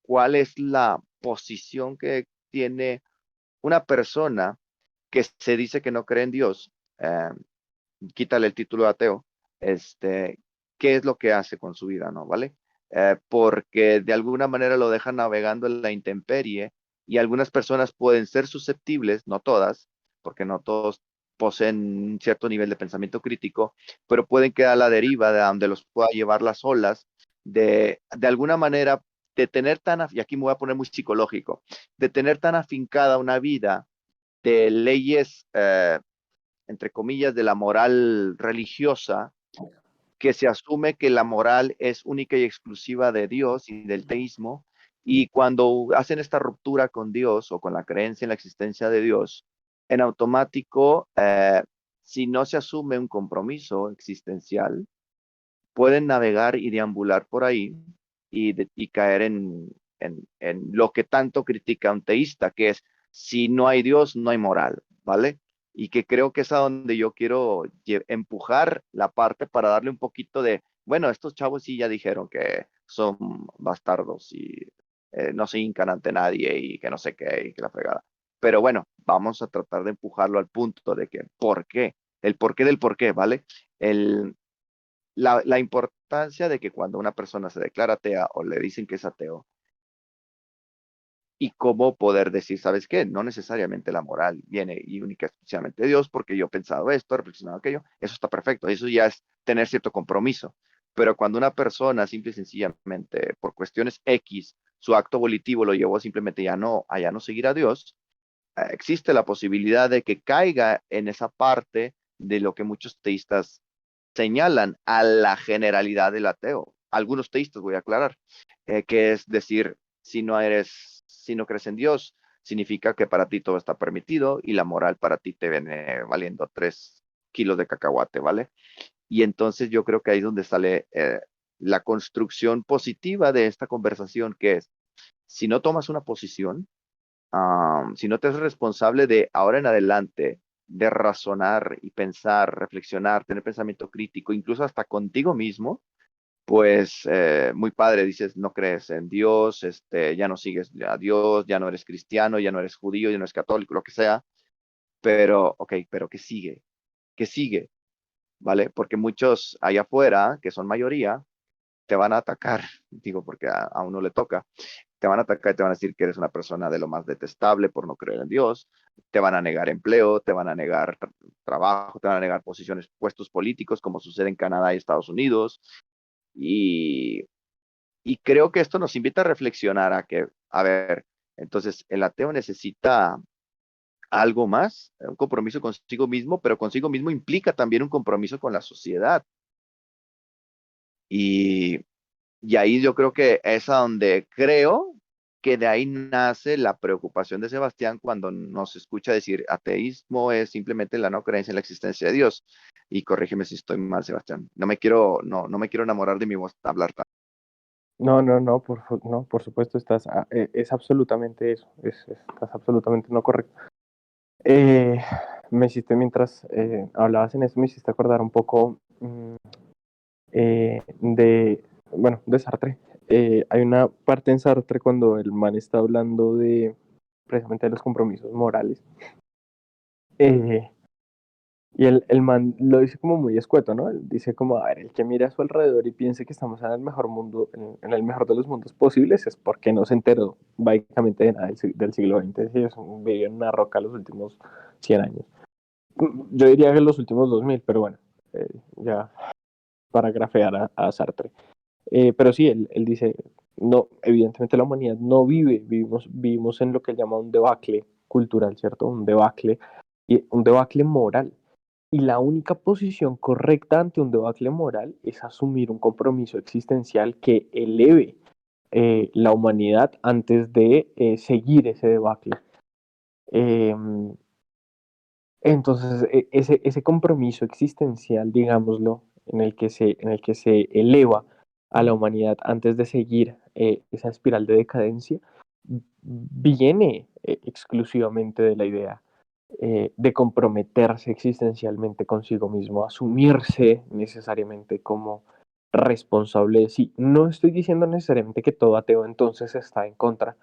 ¿cuál es la posición que tiene una persona que se dice que no cree en Dios? Quítale el título de ateo, ¿qué es lo que hace con su vida, no? ¿Vale? Porque de alguna manera lo deja navegando en la intemperie y algunas personas pueden ser susceptibles, no todas, porque no todos poseen un cierto nivel de pensamiento crítico, pero pueden quedar a la deriva de donde los pueda llevar las olas, de alguna manera, de tener y aquí me voy a poner muy psicológico, de tener tan afincada una vida de leyes entre comillas, de la moral religiosa, que se asume que la moral es única y exclusiva de Dios y del teísmo, y cuando hacen esta ruptura con Dios o con la creencia en la existencia de Dios, en automático, si no se asume un compromiso existencial, pueden navegar y deambular por ahí y caer en lo que tanto critica un teísta, que es, si no hay Dios, no hay moral, ¿vale? Y que creo que es a donde yo quiero empujar la parte para darle un poquito de, bueno, estos chavos sí ya dijeron que son bastardos y no se hincan ante nadie y que no sé qué y que la fregada. Pero bueno, vamos a tratar de empujarlo al punto de que, ¿por qué? El porqué del porqué, ¿vale? La importancia de que cuando una persona se declara atea o le dicen que es ateo, y cómo poder decir, ¿sabes qué? No necesariamente la moral viene y única exclusivamente de Dios, porque yo he pensado esto, he reflexionado aquello, eso está perfecto, eso ya es tener cierto compromiso. Pero cuando una persona simple y sencillamente, por cuestiones X, su acto volitivo lo llevó simplemente a ya no seguir a Dios, existe la posibilidad de que caiga en esa parte de lo que muchos teístas señalan a la generalidad del ateo. Algunos teístas, voy a aclarar, que es decir, si no crees en Dios, significa que para ti todo está permitido y la moral para ti te viene valiendo 3 kilos de cacahuate, ¿vale? Y entonces yo creo que ahí es donde sale la construcción positiva de esta conversación, que es, si no tomas una posición, si no te haces responsable de ahora en adelante, de razonar y pensar, reflexionar, tener pensamiento crítico, incluso hasta contigo mismo, pues muy padre, dices, no crees en Dios, ya no sigues a Dios, ya no eres cristiano, ya no eres judío, ya no eres católico, lo que sea, pero, ok, pero ¿qué sigue? ¿Qué sigue? ¿Vale? Porque muchos allá afuera, que son mayoría, te van a atacar, digo, porque a uno le toca, te van a atacar y te van a decir que eres una persona de lo más detestable por no creer en Dios, te van a negar empleo, te van a negar trabajo, te van a negar posiciones, puestos políticos, como sucede en Canadá y Estados Unidos, y, y creo que esto nos invita a reflexionar a que, a ver, entonces el ateo necesita algo más, un compromiso consigo mismo, pero consigo mismo implica también un compromiso con la sociedad. Y, y ahí yo creo que es a donde creo que de ahí nace la preocupación de Sebastián cuando nos escucha decir ateísmo es simplemente la no creencia en la existencia de Dios. Y corrígeme si estoy mal, Sebastián. No me quiero enamorar de mi voz hablar tanto. No, no, por supuesto, es absolutamente eso, estás absolutamente no correcto. Eh, Me hiciste, mientras hablabas en eso, me hiciste acordar un poco de Sartre. Hay una parte en Sartre cuando el man está hablando precisamente de los compromisos morales. eh, y el man lo dice como muy escueto, ¿no? Él dice como, a ver, el que mira a su alrededor y piense que estamos en el mejor mundo, en el mejor de los mundos posibles, es porque no se enteró básicamente de nada del siglo XX. Sí, vivió en una roca los últimos 100 años. Yo diría que los últimos 2000, pero bueno, ya para grafear a Sartre. Pero sí, él dice, no, evidentemente la humanidad no vivimos en lo que él llama un debacle cultural, ¿cierto? Un debacle moral. Y la única posición correcta ante un debacle moral es asumir un compromiso existencial que eleve la humanidad antes de seguir ese debacle. Eh, entonces, ese compromiso existencial, digámoslo, en el que se eleva a la humanidad antes de seguir esa espiral de decadencia, viene exclusivamente de la idea de comprometerse existencialmente consigo mismo, asumirse necesariamente como responsable de sí. No estoy diciendo necesariamente que todo ateo entonces está en contra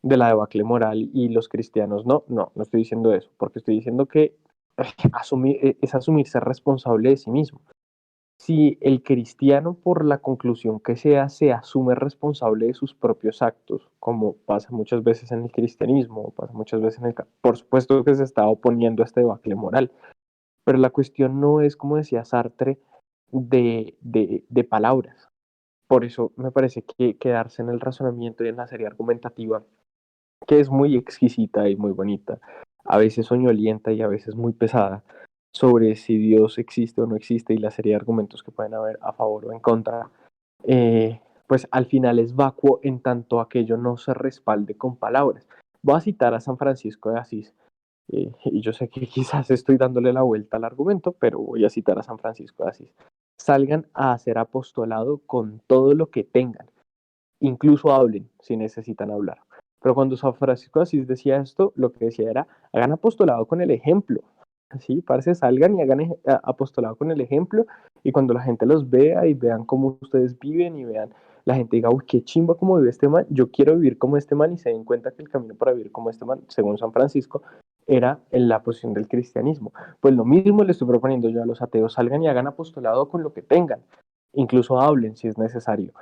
de la debacle moral y los cristianos no estoy diciendo eso, porque estoy diciendo que es asumirse responsable de sí mismo. Si el cristiano, por la conclusión que sea, se asume responsable de sus propios actos, como pasa muchas veces en el cristianismo, pasa muchas veces por supuesto que se está oponiendo a este debacle moral, pero la cuestión no es, como decía Sartre, de palabras. Por eso me parece que quedarse en el razonamiento y en la serie argumentativa, que es muy exquisita y muy bonita, a veces soñolienta y a veces muy pesada, sobre si Dios existe o no existe y la serie de argumentos que pueden haber a favor o en contra, pues al final es vacuo en tanto aquello no se respalde con palabras. Voy a citar a San Francisco de Asís, y yo sé que quizás estoy dándole la vuelta al argumento, pero voy a citar a San Francisco de Asís. Salgan a hacer apostolado con todo lo que tengan, incluso hablen si necesitan hablar. Pero cuando San Francisco de Asís decía esto, lo que decía era, hagan apostolado con el ejemplo. Sí, parce, salgan y hagan apostolado con el ejemplo, y cuando la gente los vea y vean cómo ustedes viven y vean, la gente diga, uy, qué chimba cómo vive este man, yo quiero vivir como este man, y se den cuenta que el camino para vivir como este man, según San Francisco, era en la posición del cristianismo. Pues lo mismo le estoy proponiendo yo a los ateos, salgan y hagan apostolado con lo que tengan, incluso hablen si es necesario,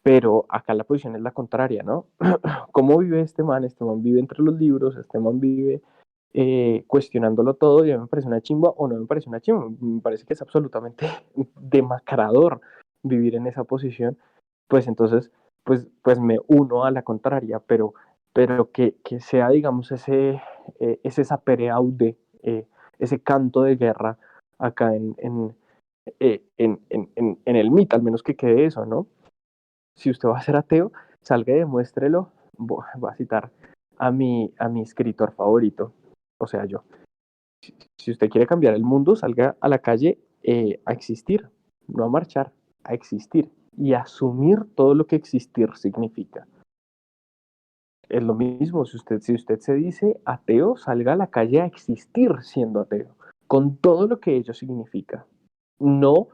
pero acá la posición es la contraria, ¿no? ¿Cómo vive este man? Este man vive entre los libros, este man vive cuestionándolo todo, y a mí me parece una chimba o no me parece una chimba, me parece que es absolutamente demacrador vivir en esa posición, pues entonces, pues me uno a la contraria, pero que sea, digamos, ese sapere aude, ese canto de guerra acá en el MIT, al menos que quede eso, ¿no? Si usted va a ser ateo, salga y demuéstrelo. Voy a citar a mi escritor favorito, o sea, yo. Si usted quiere cambiar el mundo, salga a la calle a existir, no a marchar, a existir y asumir todo lo que existir significa. Es lo mismo, si usted se dice ateo, salga a la calle a existir siendo ateo, con todo lo que ello significa. No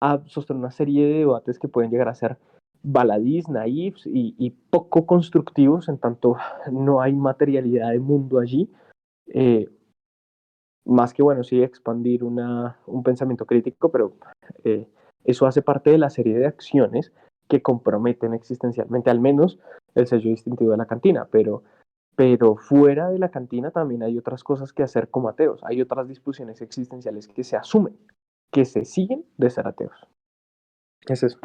a sostener una serie de debates que pueden llegar a ser baladís, naifs y poco constructivos, en tanto no hay materialidad de mundo allí, eh, más que, bueno, sí, expandir un pensamiento crítico, pero eh, eso hace parte de la serie de acciones que comprometen existencialmente, al menos el sello distintivo de la cantina, pero fuera de la cantina también hay otras cosas que hacer como ateos, hay otras discusiones existenciales que se asumen, que se siguen de ser ateos. Es eso.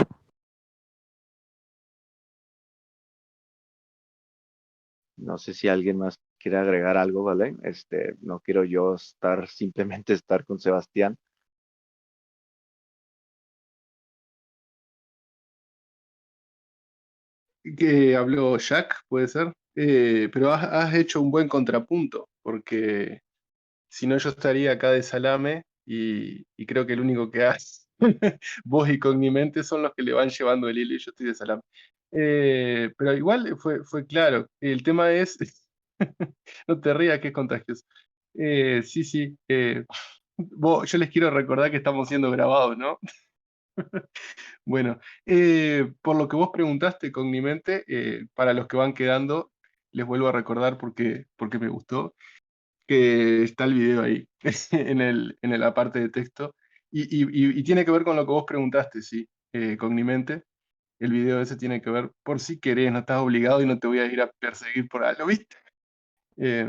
No sé si alguien más quiere agregar algo, ¿vale? No quiero yo simplemente estar con Sebastián. Que habló Jack, puede ser. Pero has hecho un buen contrapunto, porque si no yo estaría acá de salame y creo que el único que has vos y Cognimente son los que le van llevando el hilo y yo estoy de salame. Pero igual fue claro. El tema es, no te rías que es contagioso. Sí, sí. Yo les quiero recordar que estamos siendo grabados, ¿no? Bueno, por lo que vos preguntaste, Cognimente, para los que van quedando, les vuelvo a recordar porque me gustó, que está el video ahí, en la parte de texto, y tiene que ver con lo que vos preguntaste, sí, Cognimente. El video ese tiene que ver, por si querés, no estás obligado y no te voy a ir a perseguir por algo, ¿viste? Eh,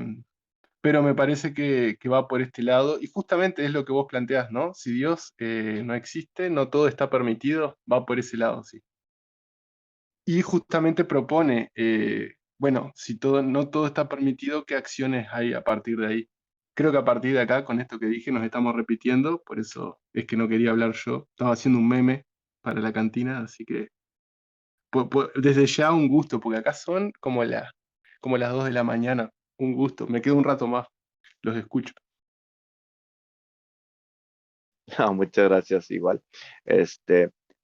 pero me parece que va por este lado, y justamente es lo que vos planteás, ¿no? Si Dios no existe, no todo está permitido, va por ese lado, sí. Y justamente propone, bueno, si no todo está permitido, ¿qué acciones hay a partir de ahí? Creo que a partir de acá, con esto que dije, nos estamos repitiendo, por eso es que no quería hablar yo. Estaba haciendo un meme para la cantina, así que desde ya un gusto, porque acá son como las 2 de la mañana. Un gusto, me quedo un rato más, los escucho. No, muchas gracias, igual.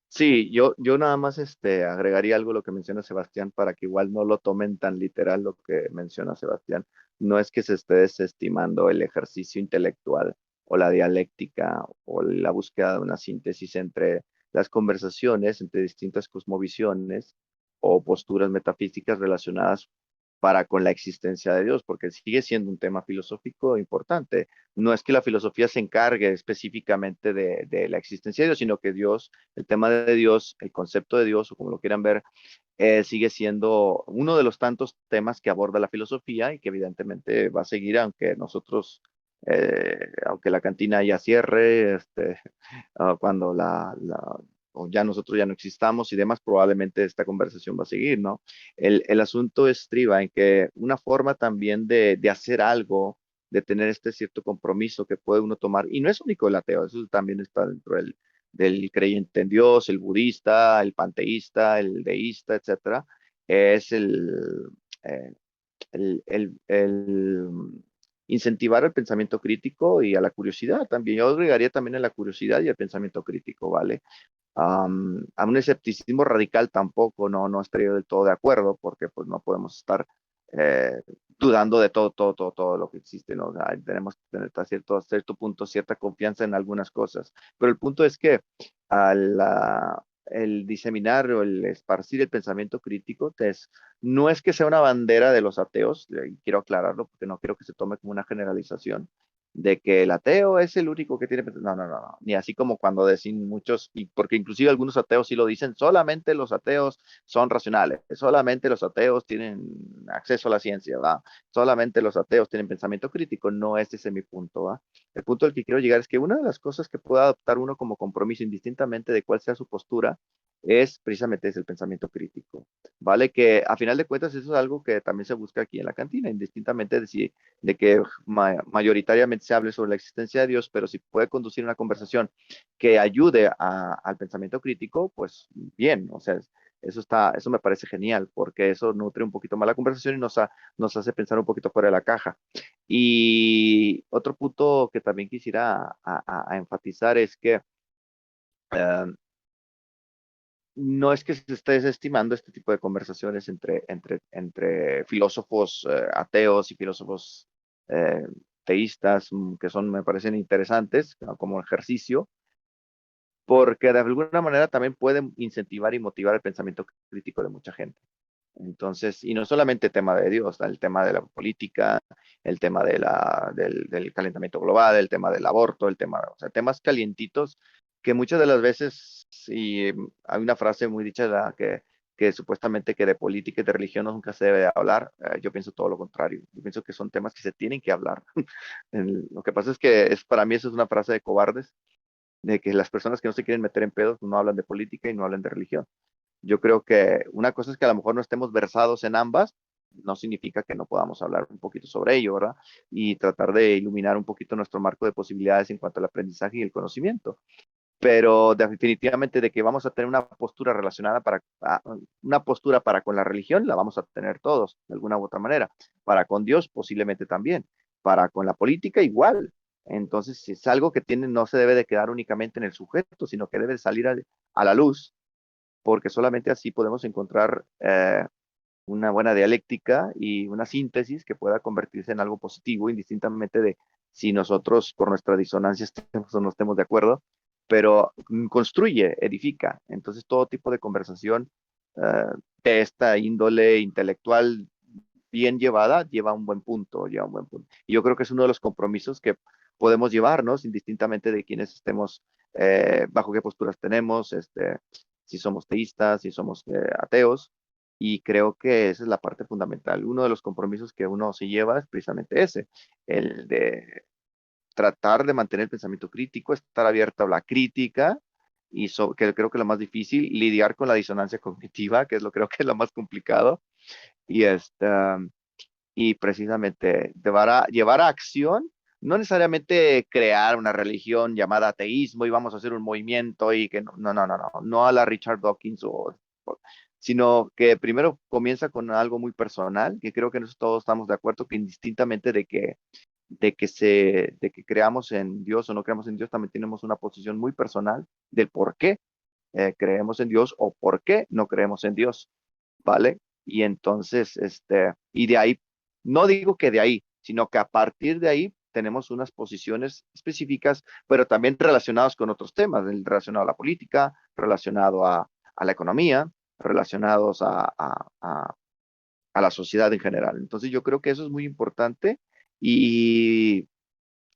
Sí, yo nada más agregaría algo a lo que menciona Sebastián para que igual no lo tomen tan literal lo que menciona Sebastián. No es que se esté desestimando el ejercicio intelectual o la dialéctica o la búsqueda de una síntesis entre las conversaciones, entre distintas cosmovisiones o posturas metafísicas relacionadas para con la existencia de Dios, porque sigue siendo un tema filosófico importante. No es que la filosofía se encargue específicamente de la existencia de Dios, sino que Dios, el tema de Dios, el concepto de Dios, o como lo quieran ver, sigue siendo uno de los tantos temas que aborda la filosofía y que evidentemente va a seguir, aunque nosotros, aunque la cantina ya cierre, cuando o ya nosotros ya no existamos y demás, probablemente esta conversación va a seguir, ¿no? El asunto estriba en que una forma también de hacer algo, de tener este cierto compromiso que puede uno tomar, y no es único el ateo, eso también está dentro del creyente en Dios, el budista, el panteísta, el deísta, etcétera, es eh, el incentivar el pensamiento crítico y a la curiosidad también. Yo agregaría también a la curiosidad y al pensamiento crítico, ¿vale? A un escepticismo radical tampoco, no estaría del todo de acuerdo, porque pues no podemos estar eh, dudando de todo lo que existe, ¿no? O sea, tenemos que tener a cierto punto cierta confianza en algunas cosas, pero el punto es que el diseminar o el esparcir el pensamiento crítico no es que sea una bandera de los ateos, y quiero aclararlo porque no quiero que se tome como una generalización, de que el ateo es el único que tiene, no, ni así como cuando decían muchos, y porque inclusive algunos ateos sí lo dicen, solamente los ateos son racionales, solamente los ateos tienen acceso a la ciencia, ¿va? Solamente los ateos tienen pensamiento crítico, no es ese mi punto, ¿va? El punto al que quiero llegar es que una de las cosas que puede adoptar uno como compromiso, indistintamente de cuál sea su postura, es precisamente el pensamiento crítico, ¿vale? Que a final de cuentas eso es algo que también se busca aquí en la cantina, indistintamente de que mayoritariamente se hable sobre la existencia de Dios, pero si puede conducir una conversación que ayude al pensamiento crítico, pues bien, o sea, eso me parece genial, porque eso nutre un poquito más la conversación y nos hace pensar un poquito fuera de la caja. Y otro punto que también quisiera a enfatizar es que eh, no es que se esté desestimando este tipo de conversaciones entre filósofos ateos y filósofos eh, teístas, que me parecen interesantes como ejercicio, porque de alguna manera también pueden incentivar y motivar el pensamiento crítico de mucha gente. Entonces, y no solamente el tema de Dios, el tema de la política, el tema del calentamiento global, el tema del aborto, o sea, temas calientitos que muchas de las veces, y hay una frase muy dicha que supuestamente que de política y de religión nunca se debe hablar. Yo pienso todo lo contrario. Yo pienso que son temas que se tienen que hablar. Lo que pasa es que para mí eso es una frase de cobardes, de que las personas que no se quieren meter en pedos no hablan de política y no hablan de religión. Yo creo que una cosa es que a lo mejor no estemos versados en ambas, no significa que no podamos hablar un poquito sobre ello, ¿verdad? Y tratar de iluminar un poquito nuestro marco de posibilidades en cuanto al aprendizaje y el conocimiento. Pero definitivamente de que vamos a tener una postura relacionada una postura para con la religión, la vamos a tener todos, de alguna u otra manera. Para con Dios, posiblemente también. Para con la política, igual. Entonces, si es algo que no se debe de quedar únicamente en el sujeto, sino que debe salir a la luz, porque solamente así podemos encontrar una buena dialéctica y una síntesis que pueda convertirse en algo positivo, indistintamente de si nosotros por nuestra disonancia estemos o no estemos de acuerdo, pero construye, edifica. Entonces todo tipo de conversación eh, de esta índole intelectual bien llevada lleva a un buen punto, lleva a un buen punto. Y yo creo que es uno de los compromisos que podemos llevarnos, indistintamente de quiénes estemos, bajo qué posturas tenemos, si somos teístas, si somos ateos, y creo que esa es la parte fundamental. Uno de los compromisos que uno se lleva es precisamente ese, el de tratar de mantener el pensamiento crítico, estar abierto a la crítica, y que creo que lo más difícil, lidiar con la disonancia cognitiva, que es lo creo que es lo más complicado, y y precisamente llevar a acción, no necesariamente crear una religión llamada ateísmo y vamos a hacer un movimiento y que no a la Richard Dawkins, sino que primero comienza con algo muy personal, que creo que nosotros todos estamos de acuerdo que indistintamente de que creamos en Dios o no creamos en Dios, también tenemos una posición muy personal del por qué creemos en Dios o por qué no creemos en Dios, ¿vale? Y entonces, y de ahí, no digo que de ahí, sino que a partir de ahí tenemos unas posiciones específicas, pero también relacionadas con otros temas, relacionado a la política, relacionado a la economía, relacionados a la sociedad en general. Entonces yo creo que eso es muy importante y,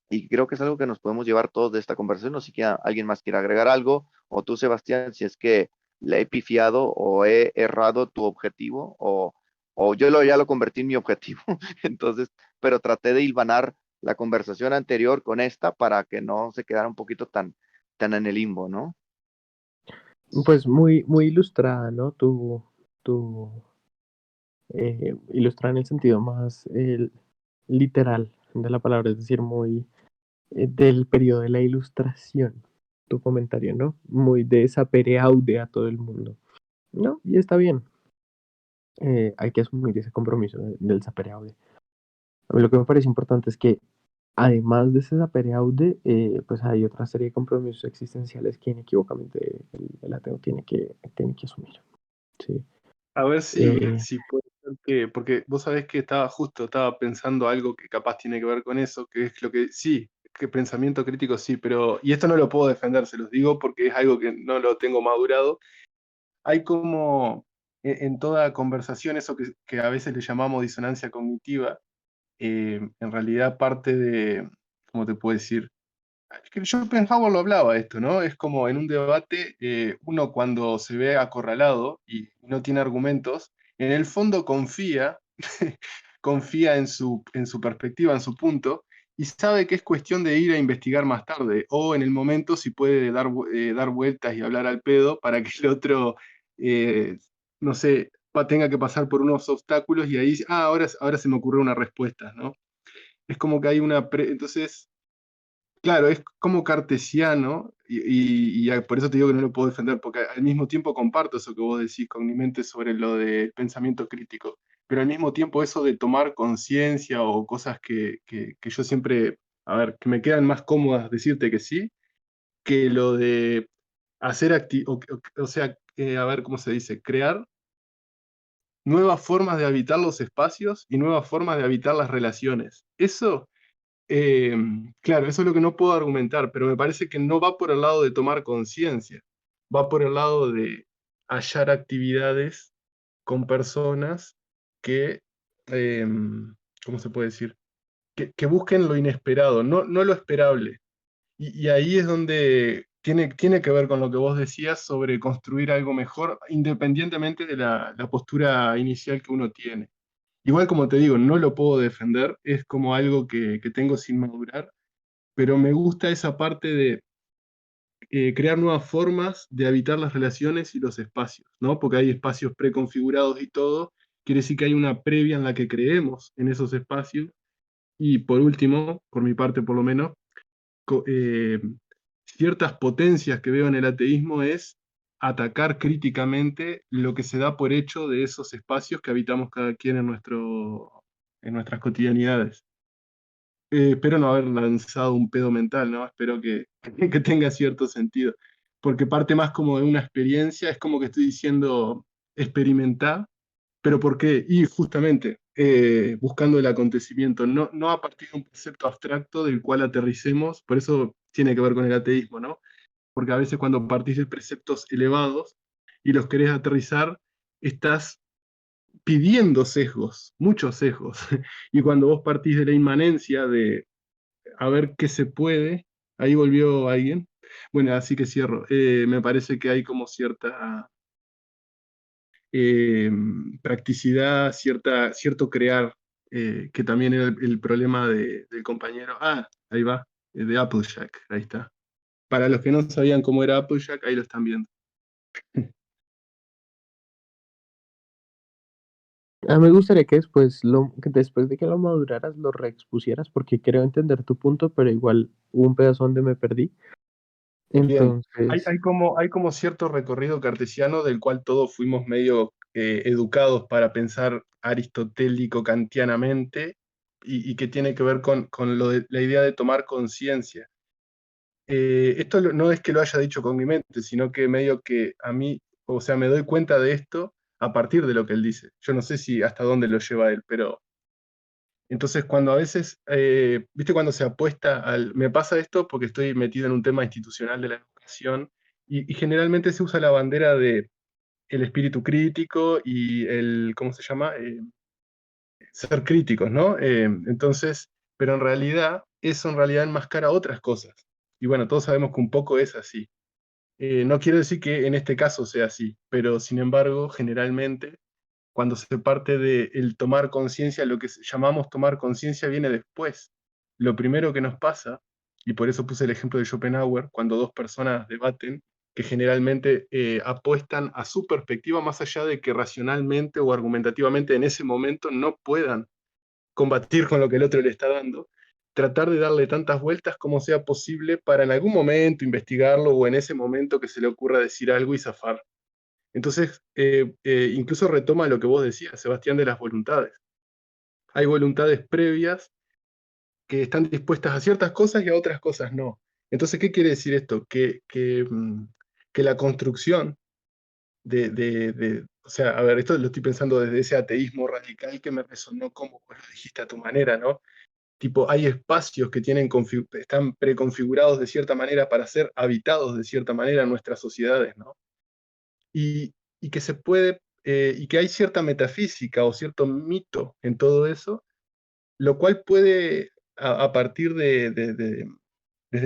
y creo que es algo que nos podemos llevar todos de esta conversación. No sé si alguien más quiere agregar algo, o tú, Sebastián, si es que le he pifiado o he errado tu objetivo, o ya lo convertí en mi objetivo. Entonces, pero traté de hilvanar la conversación anterior con esta para que no se quedara un poquito tan en el limbo, ¿no? Pues muy, muy ilustrada, ¿no? Tu ilustrada en el sentido más literal de la palabra, es decir, muy del periodo de la ilustración, tu comentario, ¿no? Muy de sapere aude a todo el mundo, ¿no? Y está bien, hay que asumir ese compromiso del sapere aude. A mí lo que me parece importante es que además de ese sapere aude, pues hay otra serie de compromisos existenciales que inequívocamente el ateo tiene que asumir, ¿sí? A ver Eh, si puede ser que, porque vos sabés que estaba pensando algo que capaz tiene que ver con eso, que es lo que sí, que pensamiento crítico sí, pero, y esto no lo puedo defender, se los digo porque es algo que no lo tengo madurado. Hay como en toda conversación eso que a veces le llamamos disonancia cognitiva, en realidad parte de, ¿cómo te puedo decir? Es que Schopenhauer lo hablaba esto, ¿no? Es como en un debate, uno cuando se ve acorralado y no tiene argumentos, en el fondo confía, confía en su perspectiva, en su punto, y sabe que es cuestión de ir a investigar más tarde, o en el momento si puede dar vueltas y hablar al pedo para que el otro, eh, no sé, tenga que pasar por unos obstáculos y ahí, ahora se me ocurrió una respuesta, ¿no? Es como que hay entonces claro, es como cartesiano y por eso te digo que no lo puedo defender, porque al mismo tiempo comparto eso que vos decís con mi mente sobre lo del pensamiento crítico, pero al mismo tiempo eso de tomar conciencia o cosas que yo siempre, a ver, que me quedan más cómodas decirte que sí, que lo de hacer o sea, a ver, ¿cómo se dice? Crear nuevas formas de habitar los espacios y nuevas formas de habitar las relaciones. Eso Eh, claro, eso es lo que no puedo argumentar, pero me parece que no va por el lado de tomar conciencia, va por el lado de hallar actividades con personas que, eh, ¿cómo se puede decir? Que busquen lo inesperado, no lo esperable. Y ahí es donde tiene que ver con lo que vos decías sobre construir algo mejor, independientemente de la postura inicial que uno tiene. Igual como te digo, no lo puedo defender, es como algo que tengo sin madurar, pero me gusta esa parte de crear nuevas formas de habitar las relaciones y los espacios, ¿no? Porque hay espacios preconfigurados y todo, quiere decir que hay una previa en la que creemos en esos espacios. Y por último, por mi parte por lo menos, co- eh, ciertas potencias que veo en el ateísmo es atacar críticamente lo que se da por hecho de esos espacios que habitamos cada quien en nuestras cotidianidades. Espero no haber lanzado un pedo mental, ¿no? Espero que tenga cierto sentido, porque parte más como de una experiencia, es como que estoy diciendo experimentar, pero ¿por qué? Y justamente buscando el acontecimiento, no a partir de un concepto abstracto del cual aterricemos, por eso tiene que ver con el ateísmo, ¿no? Porque a veces cuando partís de preceptos elevados y los querés aterrizar, estás pidiendo sesgos, muchos sesgos. Y cuando vos partís de la inmanencia de a ver qué se puede, ahí volvió alguien. Bueno, así que cierro. Me parece que hay como cierta eh, practicidad, cierto crear, que también era el problema del compañero. Ah, ahí va, de Applejack, ahí está. Para los que no sabían cómo era Applejack, ahí lo están viendo. A mí me gustaría que que después de que lo maduraras, lo reexpusieras, porque creo entender tu punto, pero igual hubo un pedazo donde me perdí. Bien, Entonces, hay como cierto recorrido cartesiano del cual todos fuimos medio educados para pensar aristotélico-kantianamente y que tiene que ver con la idea de tomar conciencia. Esto no es que lo haya dicho con mi mente, sino que medio que a mí, o sea, me doy cuenta de esto a partir de lo que él dice. Yo no sé si hasta dónde lo lleva él, pero entonces cuando a veces, viste, cuando se apuesta al... Me pasa esto porque estoy metido en un tema institucional de la educación y generalmente se usa la bandera de el espíritu crítico y el, ¿cómo se llama? Ser críticos, ¿no? Entonces, pero en realidad, eso en realidad enmascara otras cosas. Y bueno, todos sabemos que un poco es así. No quiero decir que en este caso sea así, pero sin embargo, generalmente, cuando se parte de el tomar conciencia, lo que llamamos tomar conciencia viene después. Lo primero que nos pasa, y por eso puse el ejemplo de Schopenhauer, cuando dos personas debaten, que generalmente apuestan a su perspectiva más allá de que racionalmente o argumentativamente en ese momento no puedan combatir con lo que el otro le está dando, tratar de darle tantas vueltas como sea posible para en algún momento investigarlo o en ese momento que se le ocurra decir algo y zafar. Entonces, incluso retoma lo que vos decías, Sebastián, de las voluntades. Hay voluntades previas que están dispuestas a ciertas cosas y a otras cosas no. Entonces, ¿qué quiere decir esto? Que la construcción o sea, a ver, esto lo estoy pensando desde ese ateísmo radical que me resonó como vos lo dijiste a tu manera, ¿no? Tipo, hay espacios que están preconfigurados de cierta manera para ser habitados de cierta manera en nuestras sociedades, ¿no? Y que se puede, y que hay cierta metafísica o cierto mito en todo eso, lo cual puede, a partir desde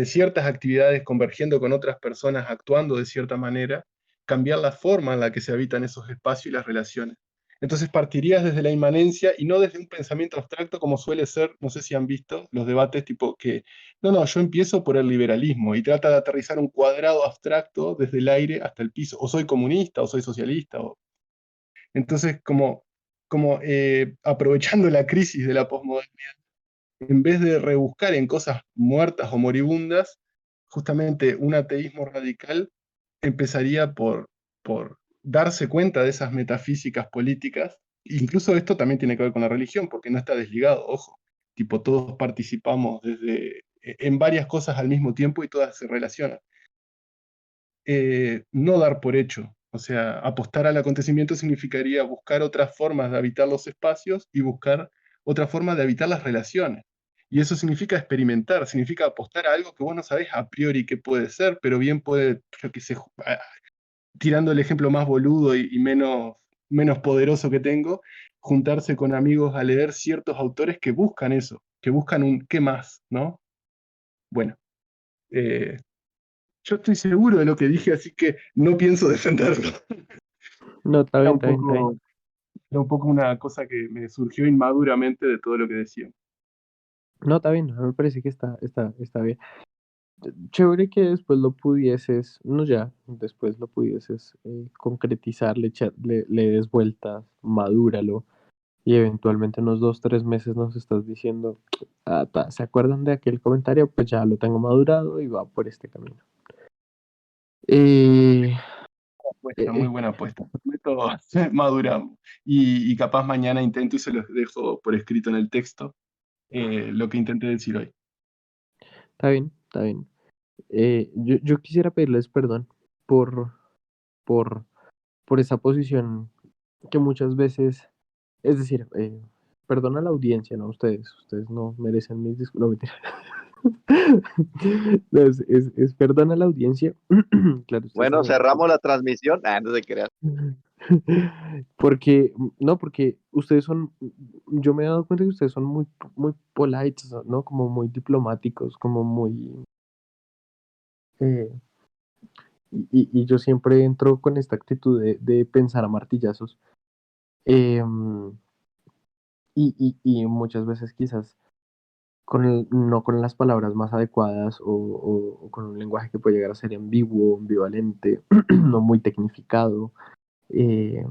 ciertas actividades convergiendo con otras personas, actuando de cierta manera, cambiar la forma en la que se habitan esos espacios y las relaciones. Entonces partirías desde la inmanencia y no desde un pensamiento abstracto como suele ser, no sé si han visto los debates tipo que, no, yo empiezo por el liberalismo y trata de aterrizar un cuadrado abstracto desde el aire hasta el piso, o soy comunista, o soy socialista. Entonces, aprovechando la crisis de la posmodernidad, en vez de rebuscar en cosas muertas o moribundas, justamente un ateísmo radical empezaría por darse cuenta de esas metafísicas políticas. Incluso esto también tiene que ver con la religión, porque no está desligado, ojo. Tipo, todos participamos en varias cosas al mismo tiempo y todas se relacionan. No dar por hecho, o sea, apostar al acontecimiento significaría buscar otras formas de habitar los espacios y buscar otra forma de habitar las relaciones. Y eso significa experimentar, significa apostar a algo que vos no sabés a priori qué puede ser, pero bien puede, yo qué sé, tirando el ejemplo más boludo y menos poderoso que tengo, juntarse con amigos a leer ciertos autores que buscan eso, que buscan un qué más, ¿no? Bueno, eh, yo estoy seguro de lo que dije, así que no pienso defenderlo. No, está Era bien, un está bien, está bien. poco, era un poco una cosa que me surgió inmaduramente de todo lo que decía. No, está bien, me parece que está bien. Chévere que después lo pudieses, no ya, después lo pudieses concretizar, le des vueltas, madúralo y eventualmente en unos 2, 3 meses nos estás diciendo, ¿se acuerdan de aquel comentario? Pues ya lo tengo madurado y va por este camino. Eh, Apuesta, muy buena apuesta. Prometo, maduramos. Y capaz mañana intento y se los dejo por escrito en el texto lo que intenté decir hoy. Está bien, está bien. Yo quisiera pedirles perdón por, por, por esa posición que muchas veces, es decir, perdón a la audiencia, no a ustedes no merecen mis disculpas, no, mentira. No, es perdón a la audiencia, claro, ustedes Bueno, también. cerramos la transmisión. No se creas. Porque, no, porque ustedes son, yo me he dado cuenta que ustedes son muy polite, ¿no? Como muy diplomáticos, como muy, eh, y yo siempre entro con esta actitud de pensar a martillazos. em, y muchas veces quizás no con las palabras más adecuadas o con un lenguaje que puede llegar a ser ambiguo, ambivalente, no muy tecnificado, eh,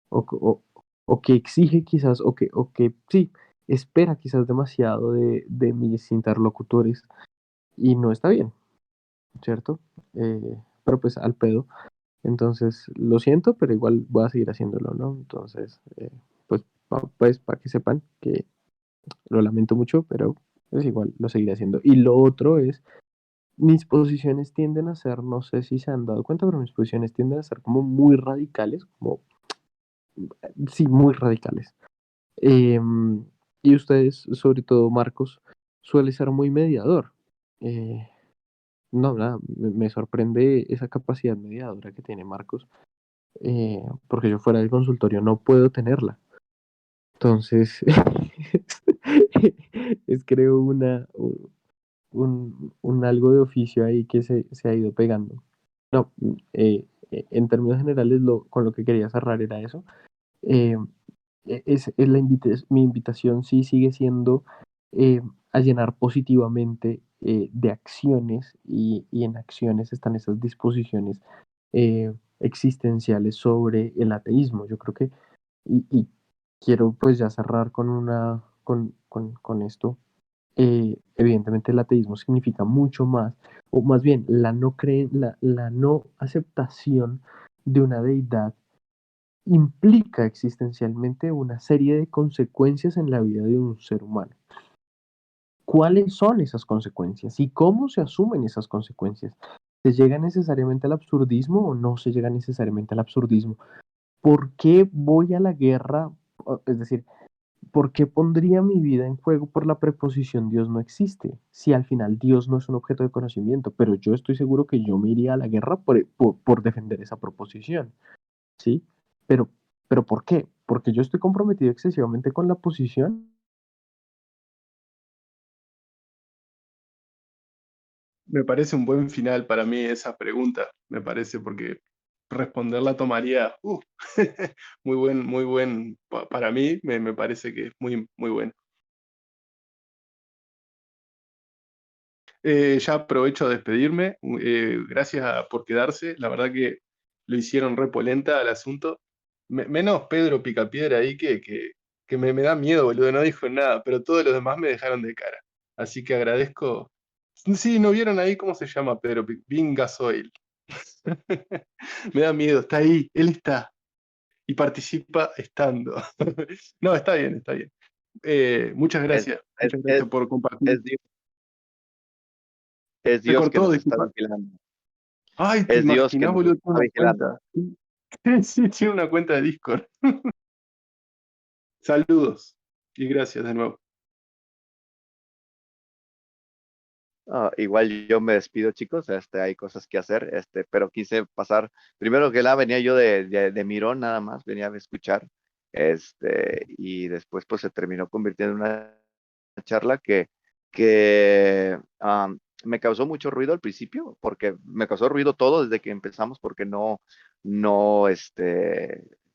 o, o- o que exige quizás, o que sí, espera quizás demasiado de mis interlocutores y no está bien, ¿cierto? Pero pues al pedo. Entonces, lo siento, pero igual voy a seguir haciéndolo, ¿no? Entonces, pues para que sepan que lo lamento mucho, pero es igual, lo seguiré haciendo. Y lo otro es, mis posiciones tienden a ser, no sé si se han dado cuenta, pero mis posiciones tienden a ser como muy radicales, como, sí, muy radicales. Em, y ustedes, sobre todo Marcos, suele ser muy mediador. Eh, no, nada, me sorprende esa capacidad mediadora que tiene Marcos, porque yo fuera del consultorio no puedo tenerla. Entonces, es creo un algo de oficio ahí que se ha ido pegando. No, en términos generales, con lo que quería cerrar era eso. Eh, mi invitación sí sigue siendo eh, a llenar positivamente de acciones y en acciones están esas disposiciones existenciales sobre el ateísmo. Yo creo que, y quiero pues ya cerrar con esto. Evidentemente el ateísmo significa mucho más, o más bien la no aceptación de una deidad implica existencialmente una serie de consecuencias en la vida de un ser humano. ¿Cuáles son esas consecuencias y cómo se asumen esas consecuencias? ¿Se llega necesariamente al absurdismo o no se llega necesariamente al absurdismo? ¿Por qué voy a la guerra? Es decir, ¿por qué pondría mi vida en juego por la preposición Dios no existe? Si al final Dios no es un objeto de conocimiento, pero yo estoy seguro que yo me iría a la guerra por defender esa proposición, ¿sí? Pero, pero ¿por qué? Porque yo estoy comprometido excesivamente con la posición. Me parece un buen final para mí esa pregunta, me parece, porque responderla tomaría muy buen, para mí me parece que es muy bueno. Ya aprovecho a despedirme, gracias por quedarse, la verdad que lo hicieron repolenta al asunto, menos Pedro Picapiedra ahí que me da miedo, boludo, no dijo nada, pero todos los demás me dejaron de cara, así que agradezco. Sí, ¿no vieron ahí cómo se llama Pedro? Vin Gasoil. Me da miedo, está ahí, él está y participa estando. No, está bien, está bien. Es, es, muchas es, gracias por compartir. es Dios, es Se Dios que cortó, nos está disculpa. vigilando. Ay, ¿te Es Dios que imaginas, nos boludo? está Tiene una vigilando. cuenta. Sí, tiene una cuenta de Discord. Saludos y gracias de nuevo. Igual yo me despido, chicos. Hay cosas que hacer, pero quise pasar. Primero que nada, venía yo de Mirón, nada más, venía a escuchar, y después pues se terminó convirtiendo en una charla que me causó mucho ruido al principio, porque me causó ruido todo desde que empezamos, porque no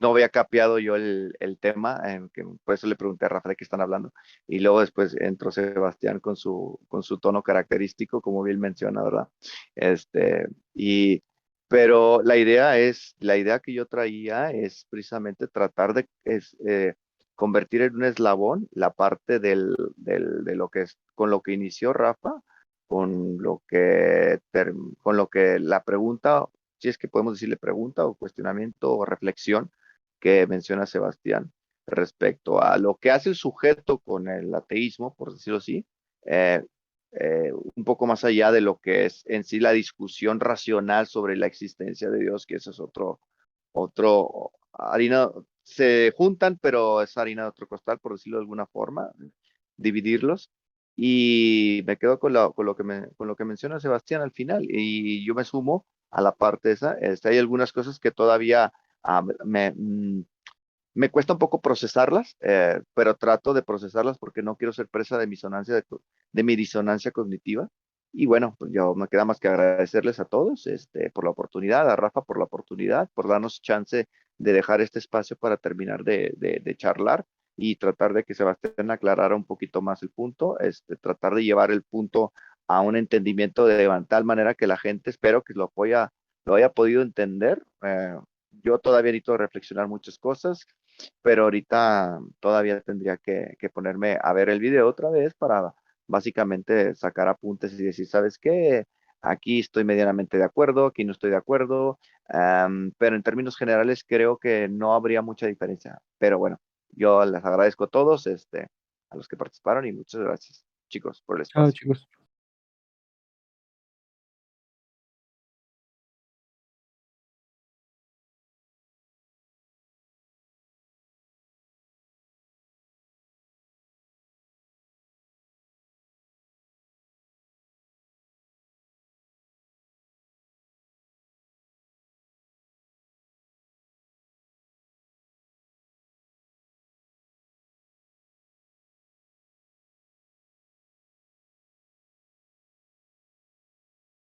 había capeado yo el tema, por eso le pregunté a Rafa de qué están hablando, y luego después entró Sebastián con su tono característico, como bien menciona, ¿verdad? Y, pero la idea que yo traía es precisamente tratar de convertir en un eslabón la parte de lo que es, con lo que inició Rafa, con lo que la pregunta, si es que podemos decirle pregunta o cuestionamiento o reflexión que menciona Sebastián respecto a lo que hace el sujeto con el ateísmo, por decirlo así, eh, un poco más allá de lo que es en sí la discusión racional sobre la existencia de Dios, que eso es otro harina, se juntan, pero es harina de otro costal, por decirlo de alguna forma, dividirlos. Y me quedo con lo que menciona Sebastián al final, y yo me sumo a la parte esa. Hay algunas cosas que todavía ah, me, mm, me cuesta un poco procesarlas, pero trato de procesarlas porque no quiero ser presa de mi disonancia cognitiva. Y bueno, pues yo me queda más que agradecerles a todos, por la oportunidad, a Rafa por la oportunidad, por darnos chance de dejar este espacio para terminar de charlar y tratar de que Sebastián aclarara un poquito más el punto, tratar de llevar el punto a un entendimiento de tal manera que la gente, espero que lo haya podido entender. Yo todavía necesito reflexionar muchas cosas, pero ahorita todavía tendría que ponerme a ver el video otra vez para básicamente sacar apuntes y decir, ¿sabes qué? Aquí estoy medianamente de acuerdo, aquí no estoy de acuerdo, pero en términos generales creo que no habría mucha diferencia. Pero bueno, yo les agradezco a todos, a los que participaron y muchas gracias, chicos, por el Chao, espacio. chicos.